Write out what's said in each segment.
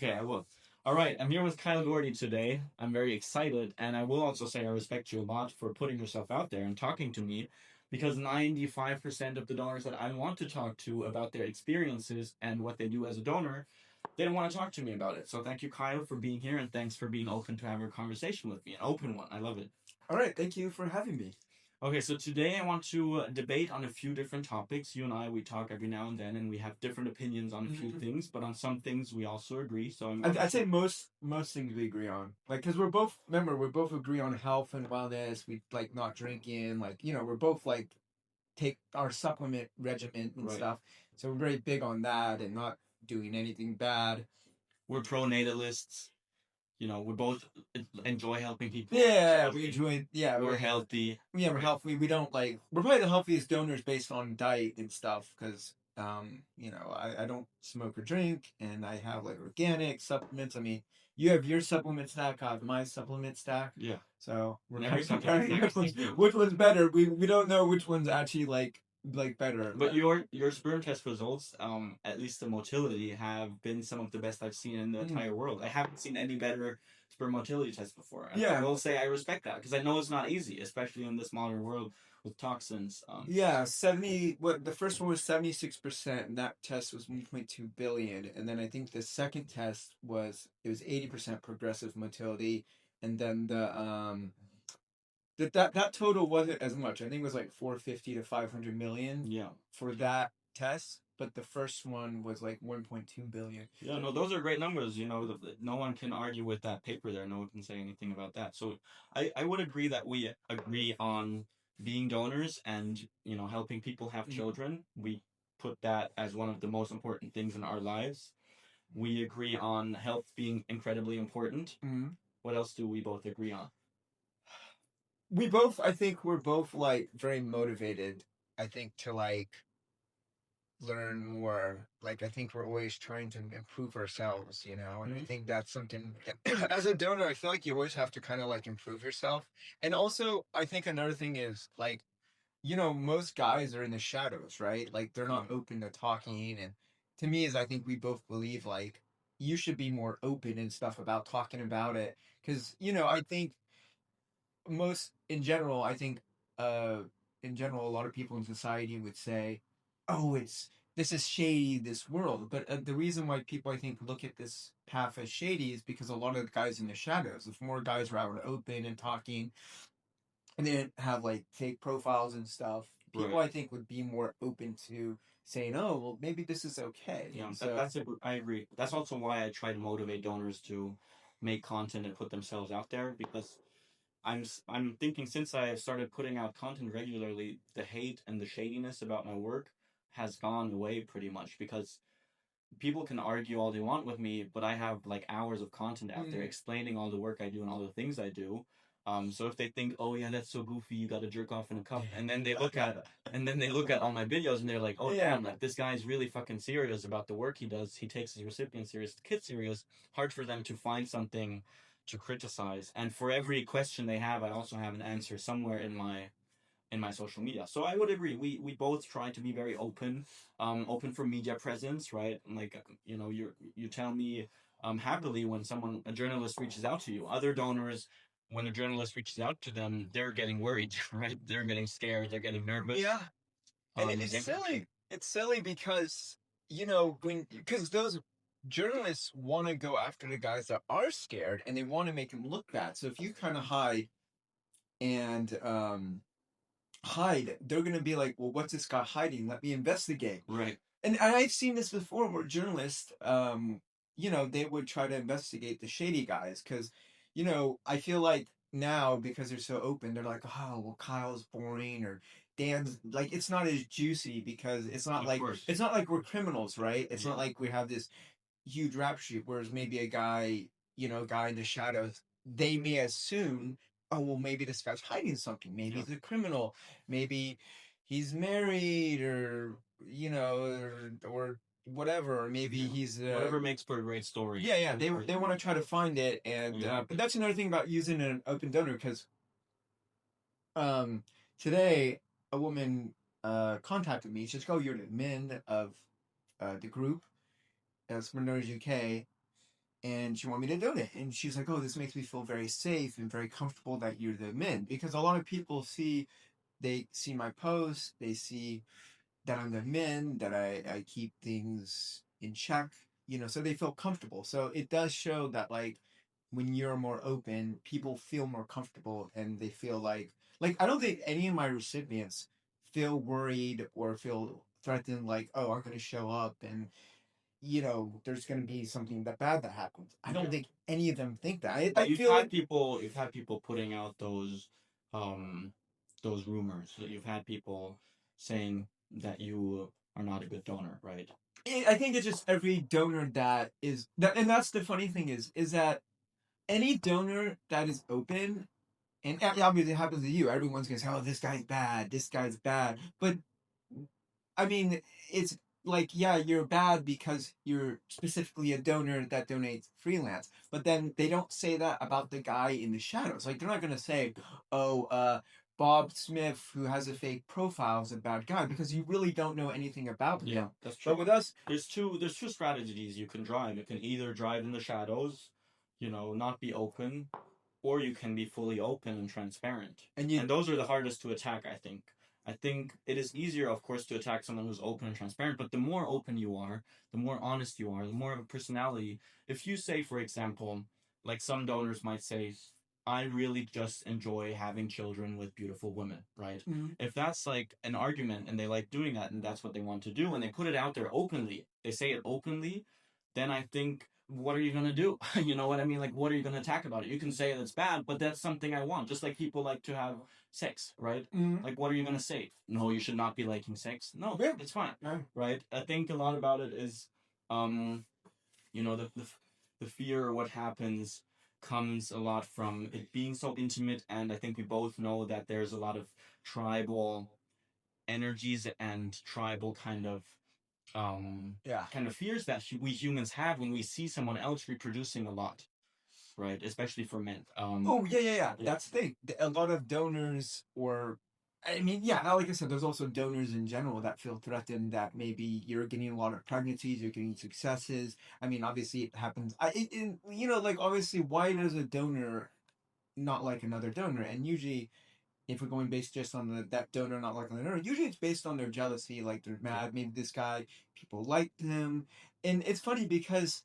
Okay, I will. All right, I'm here with Kyle Gordy today. I'm very excited, and I will also say I respect you a lot for putting yourself out there and talking to me because 95% of the donors that I want to talk to about their experiences and what they do as a donor, they don't want to talk to me about it. So thank you, Kyle, for being here, and thanks for being open to have a conversation with me, an open one. I love it. All right, thank you for having me. Okay, so today I want to debate on a few different topics. You and I, we talk every now and then, and we have different opinions on a few things, but on some things we also agree. So I'd say most things we agree on, like, because we both agree on health and wellness. We like not drinking, like, we're both like take our supplement regimen and right. stuff. So we're very big on that and not doing anything bad. We're pro natalists. You know, we both enjoy helping people. Yeah, we enjoy. Yeah, We're healthy. Yeah, we're healthy. We don't like. We're probably the healthiest donors based on diet and stuff. Because I don't smoke or drink, and I have like organic supplements. I mean, you have your supplement stack. I have my supplement stack. Yeah. So we're Never not comparing something. which one's better. We don't know which one's actually like better. But your sperm test results, at least the motility, have been some of the best I've seen in the entire world. I haven't seen any better sperm motility tests before. And Yeah. I will say I respect that because I know it's not easy, especially in this modern world with toxins. Yeah, 70. What the first one was 76%, and that test was 1.2 billion. And then I think the second test was 80% progressive motility, and then that total wasn't as much. I think it was like 450 to 500 million. Yeah. For that test, but the first one was like 1.2 billion. Yeah, no, those are great numbers. You know, no one can argue with that paper there. No one can say anything about that. So I would agree that we agree on being donors and, you know, helping people have children. We put that as one of the most important things in our lives. We agree on health being incredibly important. Mm-hmm. What else do we both agree on? I think we're both like very motivated, I think, to like learn more. Like, I think we're always trying to improve ourselves, and I think that's something as a donor, I feel like you always have to kind of like improve yourself. And also, I think another thing is like, most guys are in the shadows, right? Like, they're not open to talking. And to me, is I think we both believe like you should be more open and stuff about talking about it. Because, I think most in general, I think in general, a lot of people in society would say, "Oh, this is shady, this world." But the reason why people, I think, look at this path as shady is because a lot of the guys in the shadows. If more guys were out open and talking, and they didn't have like fake profiles and stuff, people, Right. I think, would be more open to saying, "Oh, well, maybe this is okay." Yeah, So I agree. That's also why I try to motivate donors to make content and put themselves out there because I'm thinking since I started putting out content regularly, the hate and the shadiness about my work has gone away pretty much because people can argue all they want with me, but I have like hours of content out there explaining all the work I do and all the things I do. So if they think, oh yeah, that's so goofy, you got to jerk off in a cup, and then they look at all my videos and they're like, oh damn, like this guy's really fucking serious about the work he does. He takes his recipient serious, the kid serious. Hard for them to find something to criticize. And for every question they have, I also have an answer somewhere in my social media. So I would agree. We both try to be very open, open for media presence, right? Like you know, you tell me happily when a journalist reaches out to you. Other donors, when a journalist reaches out to them, they're getting worried, right? They're getting scared. They're getting nervous. yeah, and it's Yeah. silly. It's silly because because those journalists want to go after the guys that are scared, and they want to make them look bad. So if you kind of and hide, they're gonna be like, "Well, what's this guy hiding? Let me investigate." Right. And I've seen this before, where journalists, they would try to investigate the shady guys because, I feel like now because they're so open, they're like, "Oh, well, Kyle's boring," or Dan's like, it's not as juicy because Of course. it's not like we're criminals, right? It's Yeah. not like we have this huge rap sheet. Whereas maybe a guy in the shadows, they may assume, oh, well, maybe this guy's hiding something. Maybe Yeah. he's a criminal. Maybe he's married, or or whatever. Or maybe he's Whatever makes for a great story. yeah. They want to try to find it, and but that's another thing about using an open donor because today a woman contacted me. She's like, "Oh, you're an admin of the group, Sperm UK." and she wanted me to donate. And she's like, "Oh, this makes me feel very safe and very comfortable that you're the min." Because a lot of people they see my posts, they see that I'm the min, that I keep things in check, so they feel comfortable. So it does show that like when you're more open, people feel more comfortable and they feel like I don't think any of my recipients feel worried or feel threatened like, oh, I'm gonna show up and there's gonna be something that bad that happens. I don't think any of them think that. I But feel like you've had people putting out um those rumors. So you've had people saying that you are not a good donor, right? I think it's just every donor that is that, and that's the funny thing is that any donor that is open, and obviously it happens to you, everyone's gonna say, "Oh, this guy's bad, this guy's bad," but I mean, it's like, yeah, you're bad because you're specifically a donor that donates freelance, but then they don't say that about the guy in the shadows. Like, they're not gonna say, "Oh, Bob Smith, who has a fake profile, is a bad guy," because you really don't know anything about him. Yeah, that's But true. with us, There's two strategies you can drive. You can either drive in the shadows, not be open, or you can be fully open and transparent. and you And those are the hardest to attack, I think. I think it is easier, of course, to attack someone who's open and transparent, but the more open you are, the more honest you are, the more of a personality. If you say, for example, like some donors might say, I really just enjoy having children with beautiful women, right? Mhm. If that's like an argument and they like doing that and that's what they want to do and they put it out there openly, they say it openly, then I think what are you gonna do? You know what I mean? Like, what are you gonna attack about it? You can say it's bad, but that's something I want. Just like people like to have sex, right? Mhm. Like, what are you gonna say? No, you should not be liking sex. No, Yeah. it's fine, Yeah. right? I think a lot about it is, um, the fear of what happens comes a lot from it being so intimate, and I think we both know that there's a lot of tribal energies and tribal um Yeah. kind of fears that we humans have when we see someone else reproducing a lot, right? Especially for men. Oh, yeah, yeah, yeah. Yeah. That's the thing. A lot of donors, or I mean, yeah, like I said, there's also donors in general that feel threatened that maybe you're getting a lot of pregnancies, you're getting successes. I mean, obviously it happens. Like obviously, why does a donor not like another donor? And usually, if we're going based just on that donor not liking the donor, usually it's based on their jealousy. Like they're mad, maybe this guy, people liked him, and it's funny because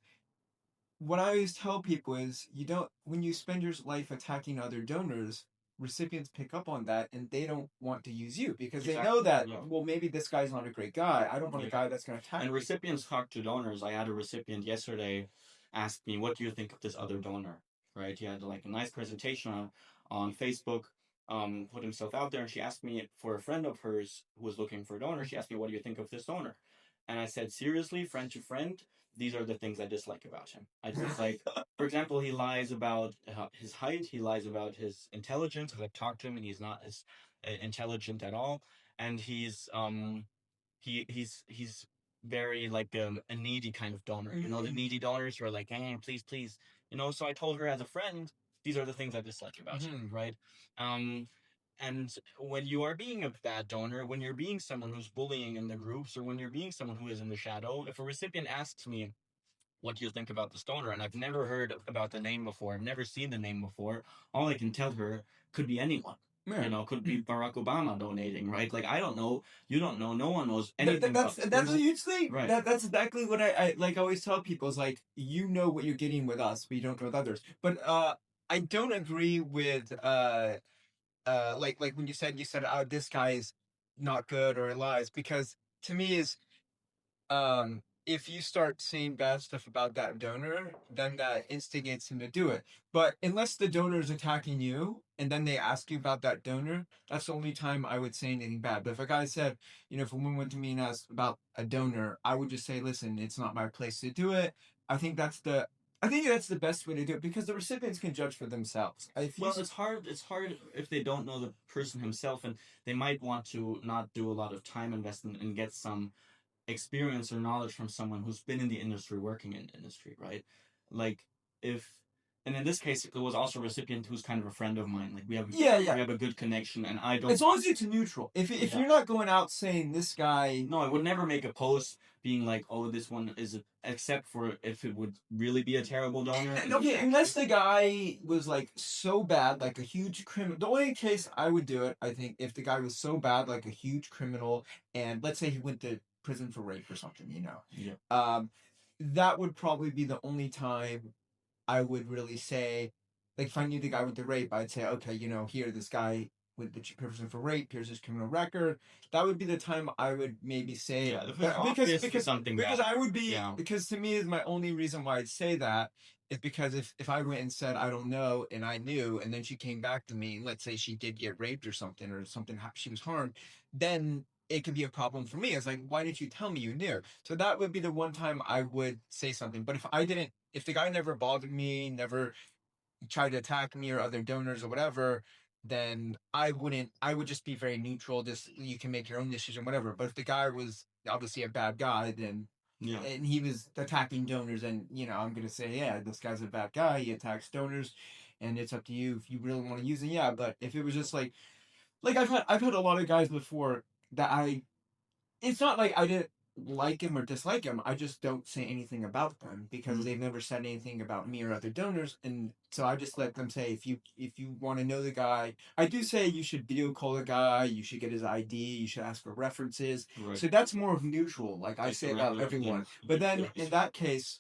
what I always tell people is you don't when you spend your life attacking other donors, recipients pick up on that and they don't want to use you because they know Exactly. that, Yeah. well, maybe this guy's not a great guy. I don't want a Yeah. guy that's going to attack And me. recipients talk to donors. I had a recipient yesterday ask me, "What do you think of this other donor?" Right? He had like a nice presentation on Facebook, put himself out there, and she asked me for a friend of hers who was looking for a donor. She asked me, "What do you think of this donor?" And I said, "Seriously, friend to friend, these are the things I dislike about him. I dislike, for example, he lies about his height. He lies about his intelligence. Because I've talked to him, and he's not as intelligent at all, and he's very like a needy kind of donor. You know, the needy donors who are like, "Hey, please, please." So I told her as a friend, these are the things I dislike about him, right? Um, and when you are being a bad donor, when you're being someone who's bullying in the groups, or when you're being someone who is in the shadow, if a recipient asks me, "What do you think about this donor?" and I've never heard about the name before, I've never seen the name before, all I can tell her could be anyone. Yeah. Could be Barack Obama donating, right? Like, I don't know, you don't know, no one knows That, anything that, about that's this that's a person. huge thing. Right. That's exactly what I like. I always tell people is like you know what you're getting with us, but you don't know with others. But I don't agree with like when you said, oh, this guy's not good or lies, because to me is if you start saying bad stuff about that donor, then that instigates him to do it. But unless the donor is attacking you and then they ask you about that donor, that's the only time I would say anything bad. But if a guy said, if a woman went to me and asked about a donor, I would just say, listen, it's not my place to do it. I think that's the best way to do it because the recipients can judge for themselves. If you Well, it's hard. It's hard if they don't know the person himself, and they might want to not do a lot of time investment and get some experience or knowledge from someone who's been in the industry, working in the industry, right? Like, if And in this case, it was also a recipient who's kind of a friend of mine. Like we have Yeah, we yeah. have a good connection, and I don't. As long as it's neutral. If Yeah. you're not going out saying this guy, No, I would never make a post being like, "Oh, this one is," except for if it would really be a terrible donor. okay, unless the guy was like so bad, like a huge criminal. The only case I would do it, I think, if the guy was so bad, like a huge criminal, and let's say he went to prison for rape or something, Yeah. That would probably be the only time I would really say, like, if I knew the guy went to rape, I'd say, okay, here, this guy with the prison for rape, here's his criminal record. That would be the time I would maybe say, Yeah, because something because bad. I would be, Yeah. because to me is my only reason why I'd say that is because if I went and said I don't know and I knew and then she came back to me, let's say she did get raped or something she was harmed, then it could be a problem for me. It's like, why didn't you tell me you knew? So that would be the one time I would say something. But if the guy never bothered me, never tried to attack me or other donors or whatever, then I wouldn't. I would just be very neutral. Just, you can make your own decision, whatever. But if the guy was obviously a bad guy, then Yeah. and he was attacking donors, and I'm gonna say, yeah, this guy's a bad guy. He attacks donors, and it's up to you if you really want to use it. Yeah, but if it was just like I've had a lot of guys before that it's not like I didn't like him or dislike him. I just don't say anything about them because they've never said anything about me or other donors, and so I just let them say, if you want to know the guy, I do say you should video call the guy, you should get his ID, you should ask for references. Right. So that's more of neutral, like I Like say the about regular, everyone. yeah. But then in that case,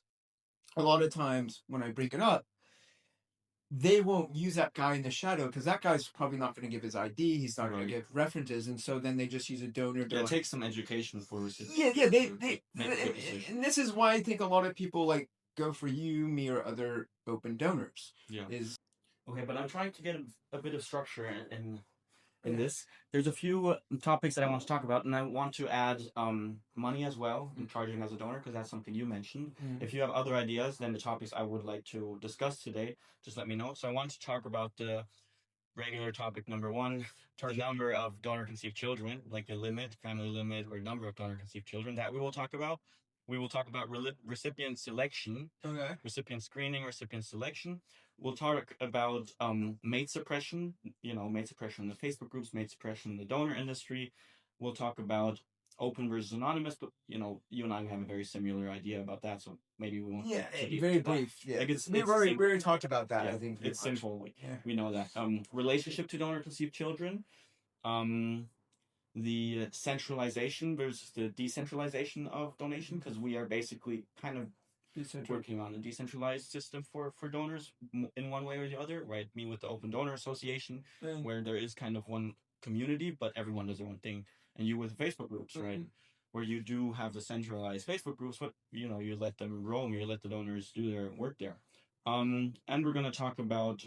a lot of times when I bring it up, they won't use that guy in the shadow because that guy's probably not going to give his ID. He's not going Right. to give references, and so then they just use a donor. Yeah, it takes some education for recipients. Yeah. They make a good decision. and this is why I think a lot of people like go for you, me, or other open donors. Yeah. Is Okay, but I'm trying to get a bit of structure in this. There's a few topics that I want to talk about, and I want to add money as well in charging as a donor because that's something you mentioned. If you have other ideas, then the topics I would like to discuss today, just let me know. So I want to talk about the regular topic number one, the number of donor conceived children, like the limit, family limit, or number of donor conceived children that we will talk about. We will talk about recipient selection, okay. recipient screening, recipient selection. We'll talk about mate suppression, mate suppression in the Facebook groups, mate suppression in the donor industry. We'll talk about open versus anonymous, but you and I have a very similar idea about that, so maybe we won't. Yeah, get very to brief. that. Yeah, Like we already talked about that. yeah, I think it's simple. Yeah. We know that. Relationship to donor conceived children. The centralization versus the decentralization of donation, because we are basically kind of working on a decentralized system for donors in one way or the other, right? Me with the Open Donor Association, where there is kind of one community, but everyone does their own thing, and you with Facebook groups, right? Where you do have the centralized Facebook groups, but you let them roam, you let the donors do their work there. And we're gonna talk about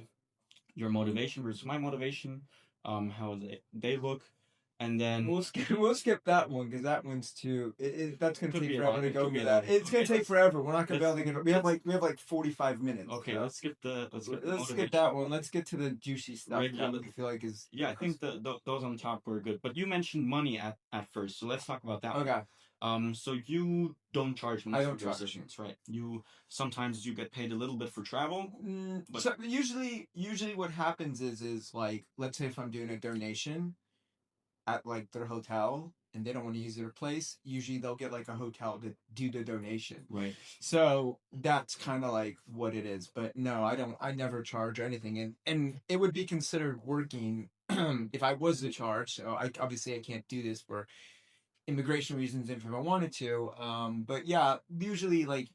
your motivation versus my motivation, how they look, and then we'll skip that one because that one's too. That's gonna Could take be a forever lot. to It go could be over a lot. that. It's gonna Okay, take forever. We're not gonna be able to let's- get. We have like 45 minutes. okay, so. let's skip the Let's motivation. skip that one. Let's get to the juicy stuff. Regular- That I feel like is Yeah, I think those on top were good, but you mentioned money at first, so let's talk about that. okay. So you don't charge money I don't for charge. recipients, right? You sometimes you get paid a little bit for travel. But- So usually what happens is like, let's say if I'm doing a donation at like their hotel and they don't want to use their place, usually they'll get like a hotel to do the donation. Right. So that's kind of like what it is. But no, I never charge anything, and it would be considered working if I was to charge. So obviously I can't do this for immigration reasons if I wanted to. But yeah, usually like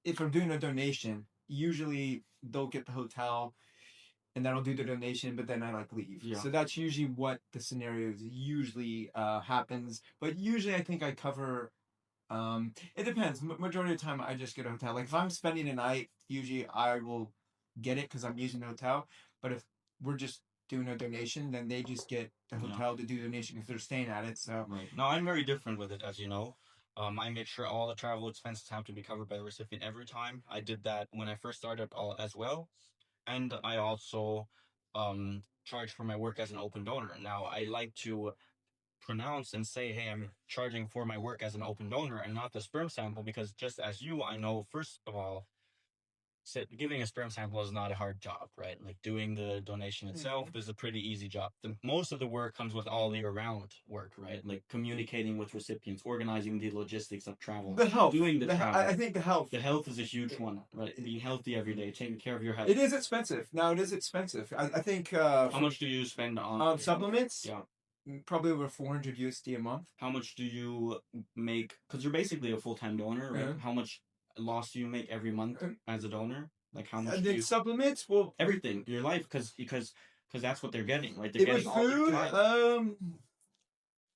if I'm doing a donation, usually they'll get the hotel and then I'll do the donation, but then I like leave. Yeah. So that's usually what the scenario usually happens. But usually I think I cover. It depends. Majority of the time I just get a hotel. Like if I'm spending a night, usually I will get it because I'm using the hotel. But if we're just doing a donation, then they just get the hotel to do the donation because they're staying at it. So right. No, I'm very different with it, as you know. I make sure all the travel expenses have to be covered by the recipient every time. I did that when I first started all as well, and I also charge for my work as an open donor. Now I like to pronounce and say, hey, I'm charging for my work as an open donor and not the sperm sample, because just as you, I know first of all, giving a sperm sample is not a hard job, right? Like doing the donation itself is a pretty easy job. Most of the work comes with all the around work, right? Like communicating with recipients, organizing the logistics of travel, The health, doing the travel. I think the health. The health is a huge one, right? Being healthy every day, taking care of your health. It is expensive. Now it is expensive. I think. How much do you spend on supplements? Yeah. Probably over 400 USD a month. How much do you make? Because you're basically a full-time donor, right? How much loss do you make every month as a donor? Like how much? Do you, supplements? Well, everything, your life, because that's what they're getting, right? They're with getting food.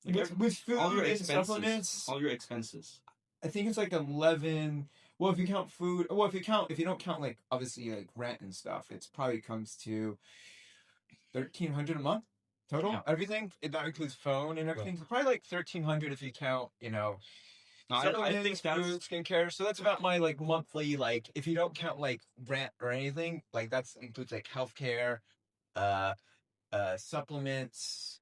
like with food all your and expenses, supplements. all your expenses. I think it's like 11. Well, if you count food, well, if you don't count like obviously like rent and stuff, it's probably comes to 1,300 a month total. Yeah. Everything that includes phone and everything. Right. Probably like 1,300 if you count, No, I think that's food, skincare. So that's about my like monthly, like if you don't count like rent or anything, like that's includes like healthcare, supplements.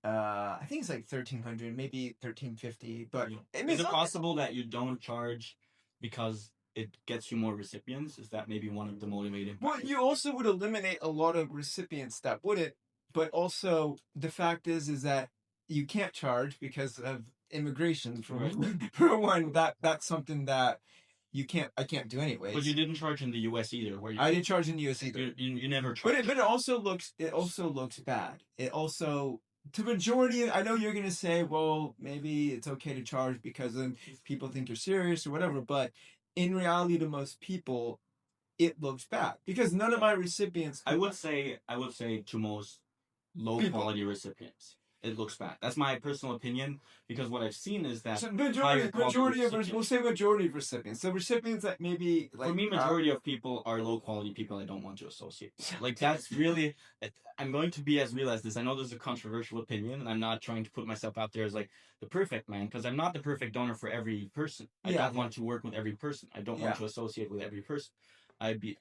I think it's like 1,300, maybe 1,350. But is it possible that you don't charge because it gets you more recipients? Is that maybe one of the motivating factors? Well, you also would eliminate a lot of recipients that wouldn't. But also the fact is that you can't charge because of immigration. For one, that's something that I can't do anyways. But you didn't charge in the U.S. either, where I didn't charge in the U.S. either. You never charged. But it also looks bad. It also, to majority, I know you're gonna say, well, maybe it's okay to charge because then people think you're serious or whatever. But in reality, to most people, it looks bad because none of my recipients. I would say to most low quality recipients, it looks bad. That's my personal opinion because what I've seen is that majority of we'll say majority of recipients. So recipients that maybe like for me, majority of people are low quality people I don't want to associate with. Like that's really. I'm going to be as real as this. I know this is a controversial opinion, and I'm not trying to put myself out there as like the perfect man because I'm not the perfect donor for every person. I don't want to work with every person. I don't want to associate with every person.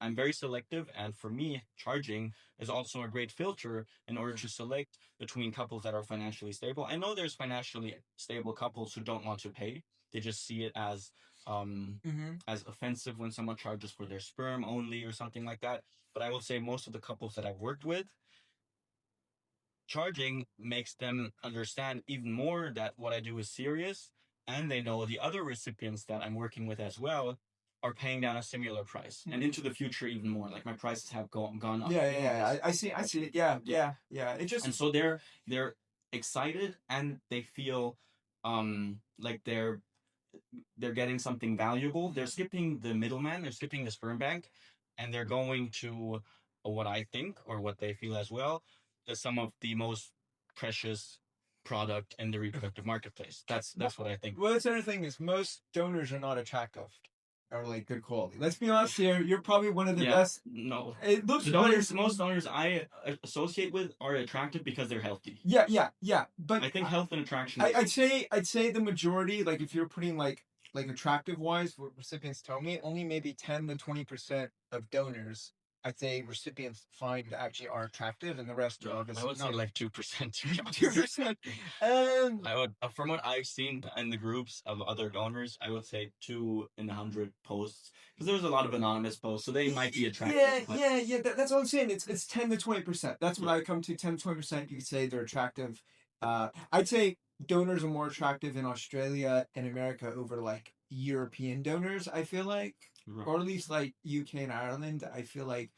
I'm very selective, and for me, charging is also a great filter in order to select between couples that are financially stable. I know there's financially stable couples who don't want to pay; they just see it as offensive when someone charges for their sperm only or something like that. But I will say most of the couples that I've worked with, charging makes them understand even more that what I do is serious, and they know the other recipients that I'm working with as well are paying down a similar price, and into the future even more. Like my prices have gone up. I see it. Yeah. It just and so they're excited and they feel like they're getting something valuable. They're skipping the middleman. They're skipping the sperm bank, and they're going to what I think or what they feel as well is some of the most precious product in the reproductive marketplace. That's what I think. Well, that's another thing is most donors are not attractive. Are like good quality. Let's be honest here. You're probably one of the best. No, it looks most donors I associate with are attractive because they're healthy. Yeah. But I think health and attraction. I'd say the majority. Like if you're putting like attractive wise, what recipients tell me, only maybe 10 to 20% of donors, I'd say recipients find actually are attractive, and the rest are obviously. I would say like 2%. 2%. I would, from what I've seen in the groups of other donors, I would say 2 in 100 posts because there was a lot of anonymous posts, so they might be attractive. Yeah. That's what I'm saying. It's 10 to 20%. That's what I come to. 10 to 20%. You could say they're attractive. I'd say donors are more attractive in Australia and America over like European donors. I feel like. Right. Or at least like UK and Ireland, I feel like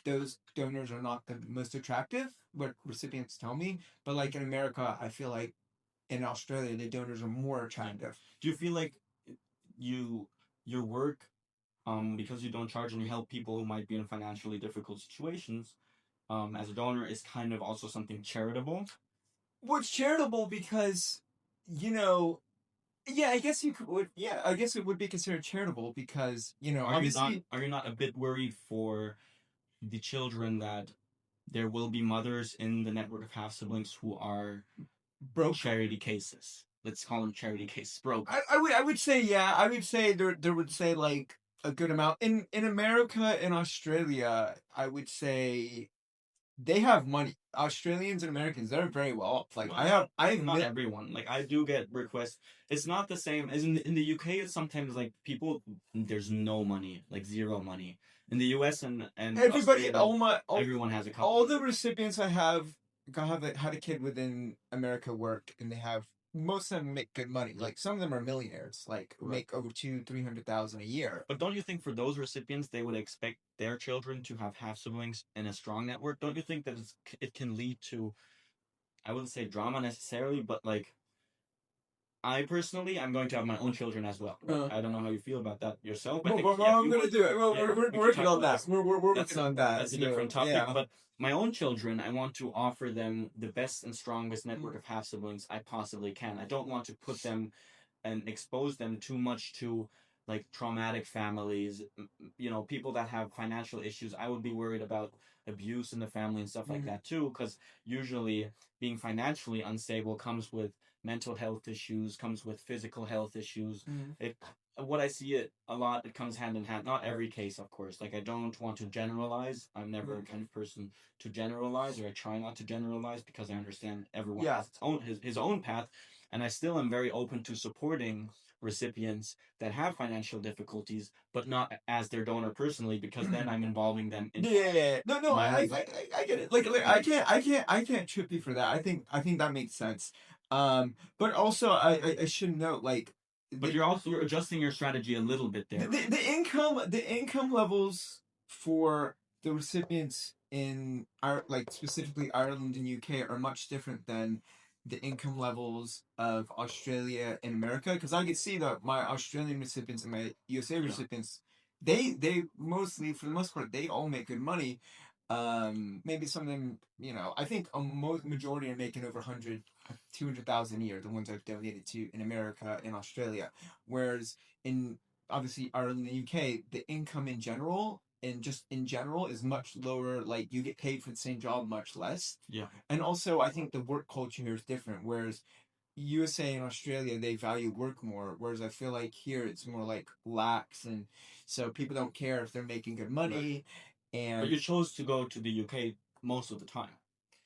those donors are not the most attractive, what recipients tell me. But like in America, I feel like in Australia, the donors are more attractive. Do you feel like your work, because you don't charge and you help people who might be in financially difficult situations, as a donor is kind of also something charitable? Well, it's charitable because, yeah, I guess you could. Yeah, I guess it would be considered charitable because obviously. Are you not a bit worried for the children that there will be mothers in the network of half siblings who are broke charity cases? Let's call them charity cases. Broke. I would say yeah. I would say there would say like a good amount in America and Australia. I would say they have money. Australians and Americans, they're very well off. Like Well, I not admit, everyone. Like I do get requests. It's not the same as in the UK. It's sometimes like people there's no money, like zero money. In the US and everybody, Australia, everyone has a couple all the million. recipients had a kid within America work, and they have most of them make good money. Like some of them are millionaires, like Right. make over 200,000-300,000 a year. But don't you think for those recipients, they would expect their children to have half siblings and a strong network? Don't you think that it can lead to, I wouldn't say drama necessarily, but like I personally, I'm going to have my own children as well. I don't know how you feel about that yourself. I Well, think well, I'm you gonna would. do it. Well, Yeah, we're we can working talk on about that. this. We're That's working on that. that's a different So topic. yeah. But my own children, I want to offer them the best and strongest network of half siblings I possibly can. I don't want to put them and expose them too much to like traumatic families, people that have financial issues. I would be worried about abuse in the family and stuff like that too, because usually being financially unstable comes with mental health issues, comes with physical health issues. It What I see it a lot, it comes hand in hand. Not every case, of course. Like I don't want to generalize. I'm never a kind of person to generalize, or I try not to generalize because I understand everyone Yeah. has his own path, and I still am very open to supporting recipients that have financial difficulties, but not as their donor personally, because then I'm involving them in Yeah, no, my own. I get it. Like I can't trip you for that. I think that makes sense. But also I should note like But you're adjusting your strategy a little bit there, right? the income levels for the recipients in like specifically Ireland and UK are much different than the income levels of Australia and America, because I could see that my Australian recipients and my USA Yeah. recipients, they mostly, for the most part, they all make good money. Maybe some of them, I think a majority are making over 200,000 a year, the ones I've donated to in America and Australia. Whereas in obviously Ireland and the UK, the income in general and just in general is much lower. Like you get paid for the same job much less. Yeah. And also I think the work culture here is different. Whereas USA and Australia, they value work more, whereas I feel like here it's more like lax, and so people don't care if they're making good money. But And you chose to go to the UK most of the time.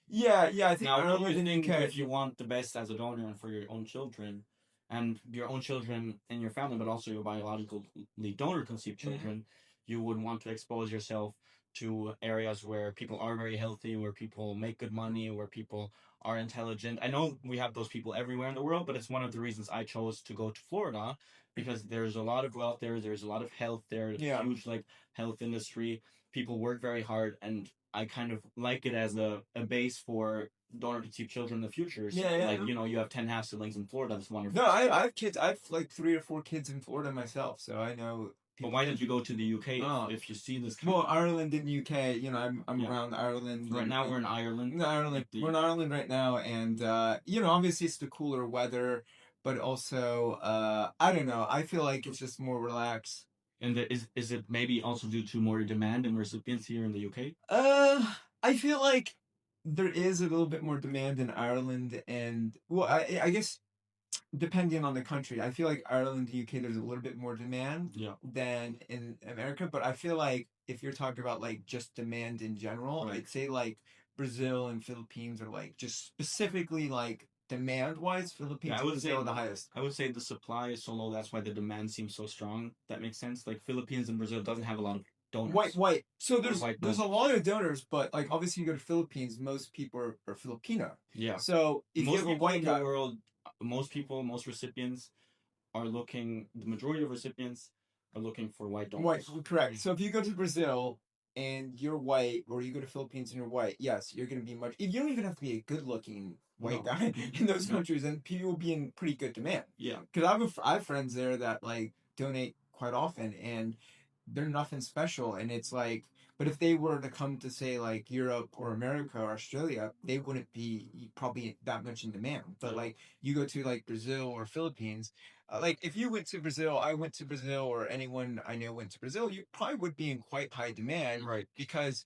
yeah, I think Now, don't you Ireland and think UK. if you want the best as a donor and for your own children, and your own children in your family, but also your biologically donor conceived children, you would want to expose yourself to areas where people are very healthy, where people make good money, where people are intelligent. I know we have those people everywhere in the world, but it's one of the reasons I chose to go to Florida, because there's a lot of wealth there, there's a lot of health there, Yeah. huge like health industry. People work very hard, and I kind of like it as a base for donor conceived children in the future. So, Yeah. like, you have 10 half siblings in Florida. That's wonderful. No, I have kids. I have like 3 or 4 kids in Florida myself, so I know. But why did you go to the UK Oh, if you see this? well, Ireland and UK. I'm Yeah. around Ireland. Right now we're in Ireland. We're in Ireland right now, and obviously it's the cooler weather, but also I don't know. I feel like it's just more relaxed. And is it maybe also due to more demand in recipients here in the UK? I feel like there is a little bit more demand in Ireland, and well, I guess depending on the country, I feel like Ireland, the UK, there's a little bit more demand Yeah. than in America. But I feel like if you're talking about like just demand in general, Right. I'd say like Brazil and Philippines are like just specifically like demand wise, Philippines Yeah, I and would say Brazil are the highest. I would say the supply is so low. That's why the demand seems so strong. That makes sense. Like Philippines and Brazil doesn't have a lot of donors. White. So Or there's white there's a donors. lot of donors, but like obviously you go to Philippines, most people are Filipino. Yeah. So if you Most have a people white in the guy, world, most recipients are looking. The majority of recipients are looking for white white, donors. correct. So if you go to Brazil and you're white, or you go to Philippines and you're white, yes, you're gonna be much. You don't even have to be a good-looking white No. guy in those countries, and people will be in pretty good demand. Yeah. Because I have friends there that like donate quite often, and they're nothing special, and it's like. But if they were to come to say like Europe or America or Australia, they wouldn't be probably that much in demand. But like you go to like Brazil or Philippines, like if you went to Brazil, I went to Brazil, or anyone I know went to Brazil, you probably would be in quite high demand, Right. because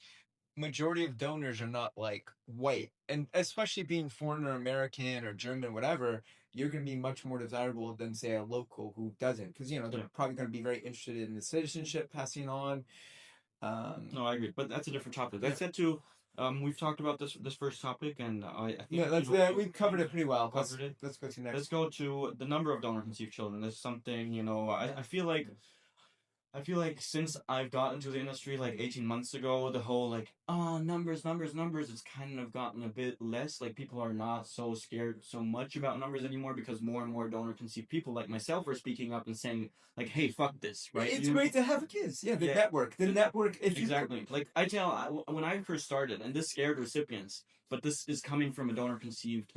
majority of donors are not like white, and especially being foreign or American or German, whatever, you're going to be much more desirable than say a local who doesn't, because they're Yeah. probably going to be very interested in the citizenship passing on. No, I agree, but that's a different topic. Yeah. Let's get to We've talked about this first topic, and I think No, that's we've covered it pretty well. Let's go to next. Let's go to the number of donor conceived children. That's something, I feel like since I've gotten to the industry like 18 months ago, the whole like, oh, numbers, numbers, numbers, it's kind of gotten a bit less. Like, people are not so scared so much about numbers anymore because more and more donor conceived people like myself are speaking up and saying, like, hey, fuck this, right? It's great to have kids. Yeah, the network. If exactly. Like, when I first started, and this scared recipients, but this is coming from a donor conceived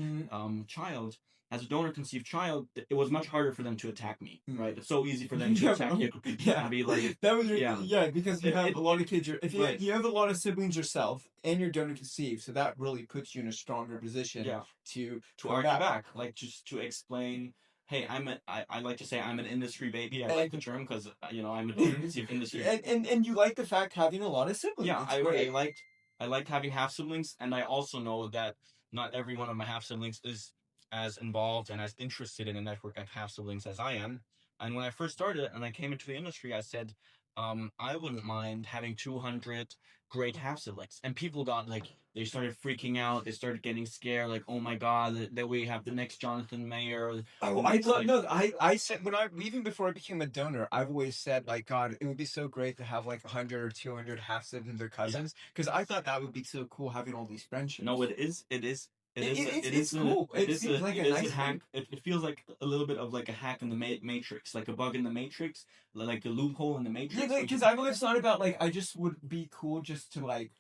child. As a donor conceived child, it was much harder for them to attack me, right? It's so easy for them to attack you. Yeah, and be like, that was because you have a lot of kids. If you have a lot of siblings yourself, and you're donor conceived, so that really puts you in a stronger position to argue back, like just to explain. Hey, I like to say I'm an industry baby. I like the term because I'm a donor conceived industry. And you like the fact having a lot of siblings. Yeah, I liked having half siblings, and I also know that not every one of my half siblings is as involved and as interested in a network of half siblings as I am. And when I first started and I came into the industry, I said, I wouldn't mind having 200 great half siblings. And people got like, they started freaking out. They started getting scared. Like, oh my God, that we have the next Jonathan Mayer. I said even before I became a donor, I've always said like, God, it would be so great to have like 100 or 200 half siblings or cousins because I thought that would be so cool having all these friendships. No, it is. It's cool. It feels like a nice hack. It feels like a little bit of like a hack in the matrix, like a bug in the matrix, like a loophole in the matrix. Yeah, because I've always thought about like I just would be cool just to like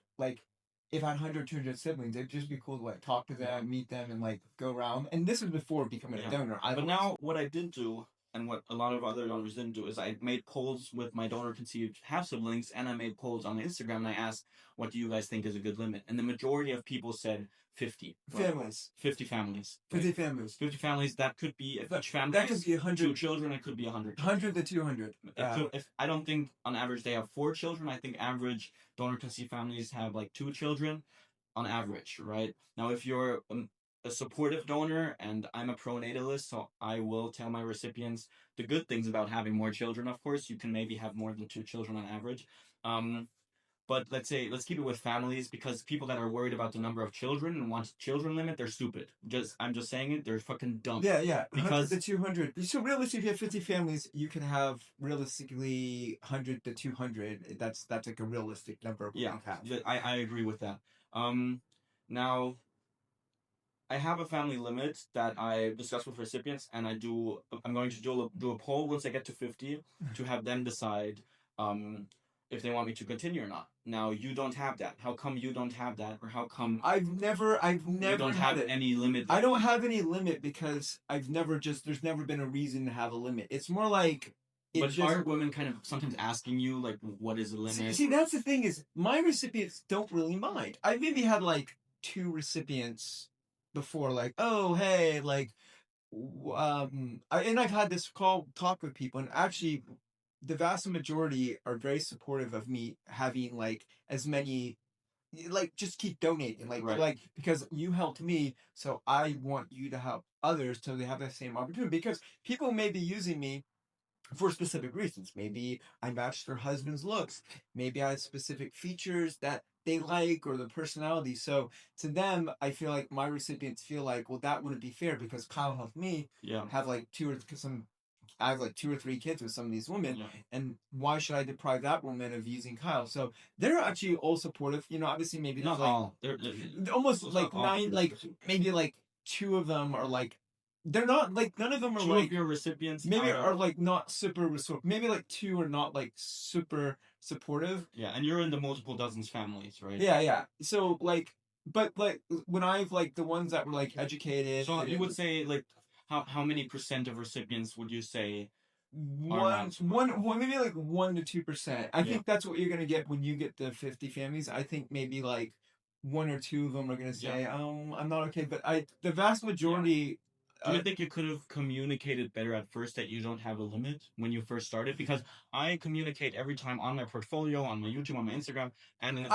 if I had 100, 200 siblings, it'd just be cool to like talk to them, meet them, and like go around. And this was before becoming a donor. But now what I did do, and what a lot of other donors didn't do, is I made polls with my donor conceived half siblings, and I made polls on Instagram, and I asked, what do you guys think is a good limit? And the majority of people said 50 families. 50 families. 50 families. 50 families. That could be, if each family that could be 100 2 children. It could be 100. 100 to 200. If I don't think on average they have 4 children. I think average donor conceived families have like 2 children on average, right? Now, if you're a supportive donor, and I'm a pronatalist, so I will tell my recipients the good things about having more children. Of course, you can maybe have more than 2 children on average. But let's keep it with families, because people that are worried about the number of children and want children limit, they're stupid. I'm just saying it, they're fucking dumb. Yeah. Because the 200. So realistically, if you have 50 families, you can have realistically 100 to 200. That's like a realistic number. Yeah, I agree with that. Now, I have a family limit that I discuss with recipients, and I'm going to do a poll once I get to 50 to have them decide if they want me to continue or not. Now, you don't have that. How come you don't have that, or how come I've never you don't have any limit? I don't have any limit because there's never been a reason to have a limit. It's more like. But aren't women kind of sometimes asking you, like, what is the limit? See, that's the thing is, my recipients don't really mind. I maybe had like 2 recipients before, like, oh, hey, like, and I've had this talk with people, and actually, the vast majority are very supportive of me having like as many, like, just keep donating, like because you helped me, so I want you to help others so they have the same opportunity. Because people may be using me for specific reasons. Maybe I match their husband's looks. Maybe I have specific features that they like, or the personality. So to them, I feel like my recipients feel like, well, that wouldn't be fair because Kyle helped me have like I have like 2 or 3 kids with some of these women, and why should I deprive that woman of using Kyle? So they're actually all supportive. Obviously maybe not like, all. They're almost like 9, like maybe like 2 of them are like. They're not like, none of them are 2 like of your recipients maybe are like not super maybe like 2 are not like super supportive. Yeah, and you're in the multiple dozens families, right? Yeah. So like, but like when I've like the ones that were like educated. So you would say like how many percent of recipients would you say? One, maybe like 1 to 2%. I think that's what you're gonna get when you get the 50 families. I think maybe like 1 or 2 of them are gonna say, I'm not okay. But the vast majority. Do you think you could have communicated better at first that you don't have a limit when you first started? Because I communicate every time on my portfolio, on my YouTube, on my Instagram, and in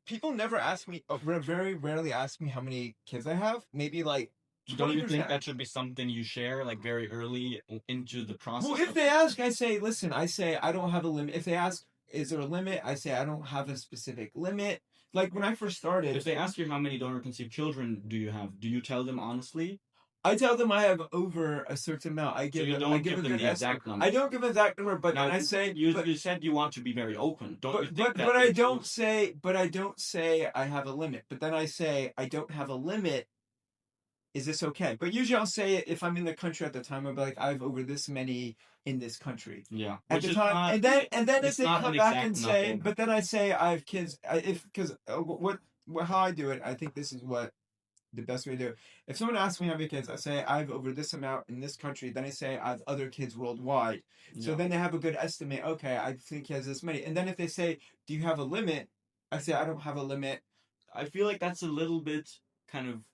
people never ask me, very rarely ask me how many kids I have. Maybe like 20%. Don't you think that should be something you share like very early into the process? Well, if they ask, I say, listen, I don't have a limit. If they ask, is there a limit? I say I don't have a specific limit. Like when I first started, If they ask you how many donor conceived children do you have, do you tell them honestly? I tell them I have over a certain amount. I So give you them, don't I give give a them good the estimate. exact number. I don't give an exact number, but Now then I say, you said you want to be very open. Don't you think that? but I don't say, I have a limit. But then I say I don't have a limit. Is this okay? But usually I'll say it if I'm in the country at the time. I'll be like, I have over this many in this country. Yeah, At which the is time, not, and then if it's they not come an back exact and say, number. but then I say I have kids. If because how I do it, I think this is what the best way to do it. If someone asks me how many kids, I say I have over this amount in this country. Then I say I have other kids worldwide. So Yeah. then they have a good estimate. Okay, I think he has this many. And then if they say, do you have a limit? I say I don't have a limit. I feel like that's a little bit kind of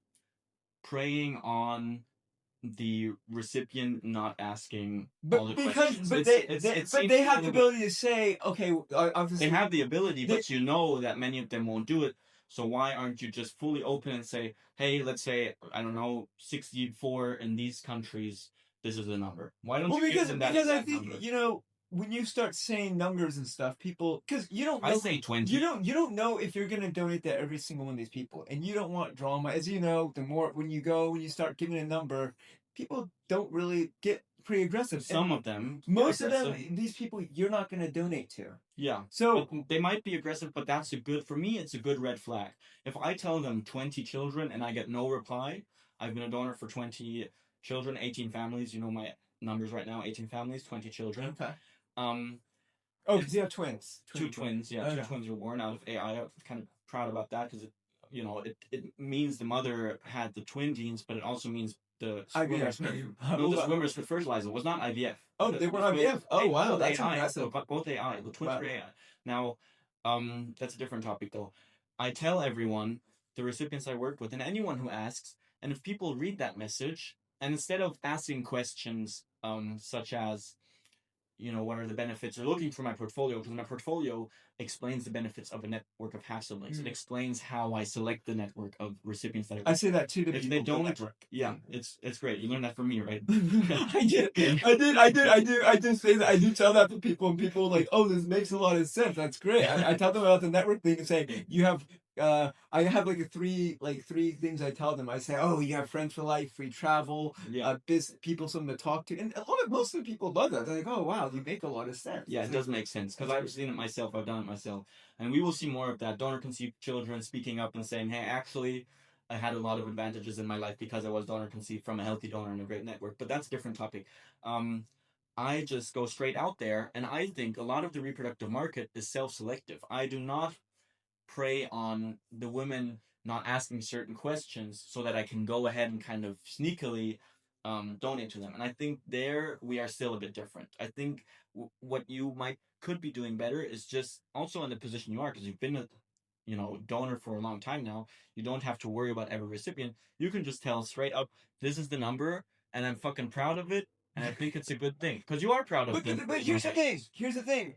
preying on the recipient not asking all the But because questions. but It but seems they a have the little bit- ability to say, okay, obviously they have the ability, they, but you know that many of them won't do it. So why aren't you just fully open and say, hey, let's say, I don't know, 64 in these countries, this is the number. Why don't well, you give them that because I exact think number? when you start saying numbers and stuff, people because you don't I know say 20. you don't know if you're gonna donate to every single one of these people, and you don't want drama. As you know, the more when you start giving a number, people don't really get pretty aggressive. Some of them, Most of them, aggressive. these people, you're not gonna donate to. Yeah. So But they might be aggressive, but that's a good, for me, it's a good red flag. If I tell them 20 children and I get no reply, I've been a donor for 20 children, 18 families. You know my numbers right now, 18 families, 20 children. okay. Um, Oh, because you have twins. two twins, yeah, Okay. two twins were born out of AI. I'm kind of proud about that because it means the mother had the twin genes, but it also means the swimmers. No, the swimmers for fertilizer was not IVF. Oh, they were IVF. Oh, wow, both that's AI, impressive. both AI. The twins Wow. were AI. Now, that's a different topic though. I tell everyone, the recipients I work with, and anyone who asks, and if people read that message, and instead of asking questions, such as what are the benefits? They're looking for my portfolio because my portfolio explains the benefits of a network of half siblings. It explains how I select the network of recipients that I say that too to if people. they don't, yeah, it's great. You learned that from me, right? I did say that. I do tell that to people, and people are like, "Oh, this makes a lot of sense. That's great." I tell them about the network thing and say, "You have." I have like three things I tell them. I say, "Oh, you have friends for life, free travel, Yeah, people, something to talk to," and most of the people love that. They're like, "Oh, wow, you make a lot of sense." yeah, it does make sense because I've seen it myself. I've done it myself, and we will see more of that. Donor conceived children speaking up and saying, "Hey, actually, I had a lot of advantages in my life because I was donor conceived from a healthy donor and a great network." But that's a different topic. I just go straight out there, and I think a lot of the reproductive market is self-selective. I do not prey on the women not asking certain questions so that I can go ahead and kind of sneakily donate to them. And I think there we are still a bit different. I think what you might could be doing better is just also in the position you are because you've been a donor for a long time now. You don't have to worry about every recipient. You can just tell straight up, this is the number, and I'm fucking proud of it. And I think it's a good thing because you are proud of them. But here's the thing.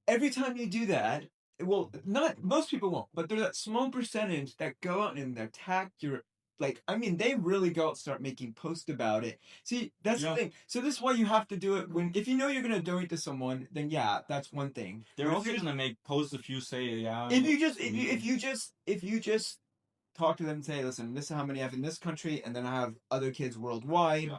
Every time you do that, well, not most people won't, but there's that small percentage that go out and attack your. Like, I mean, they really go out and start making posts about it. See, that's the thing. So this is why you have to do it if you know you're gonna donate to someone, then yeah, that's one thing. They're also gonna make posts if you say yeah. If you just talk to them and say, listen, this is how many I have in this country, and then I have other kids worldwide. Yeah.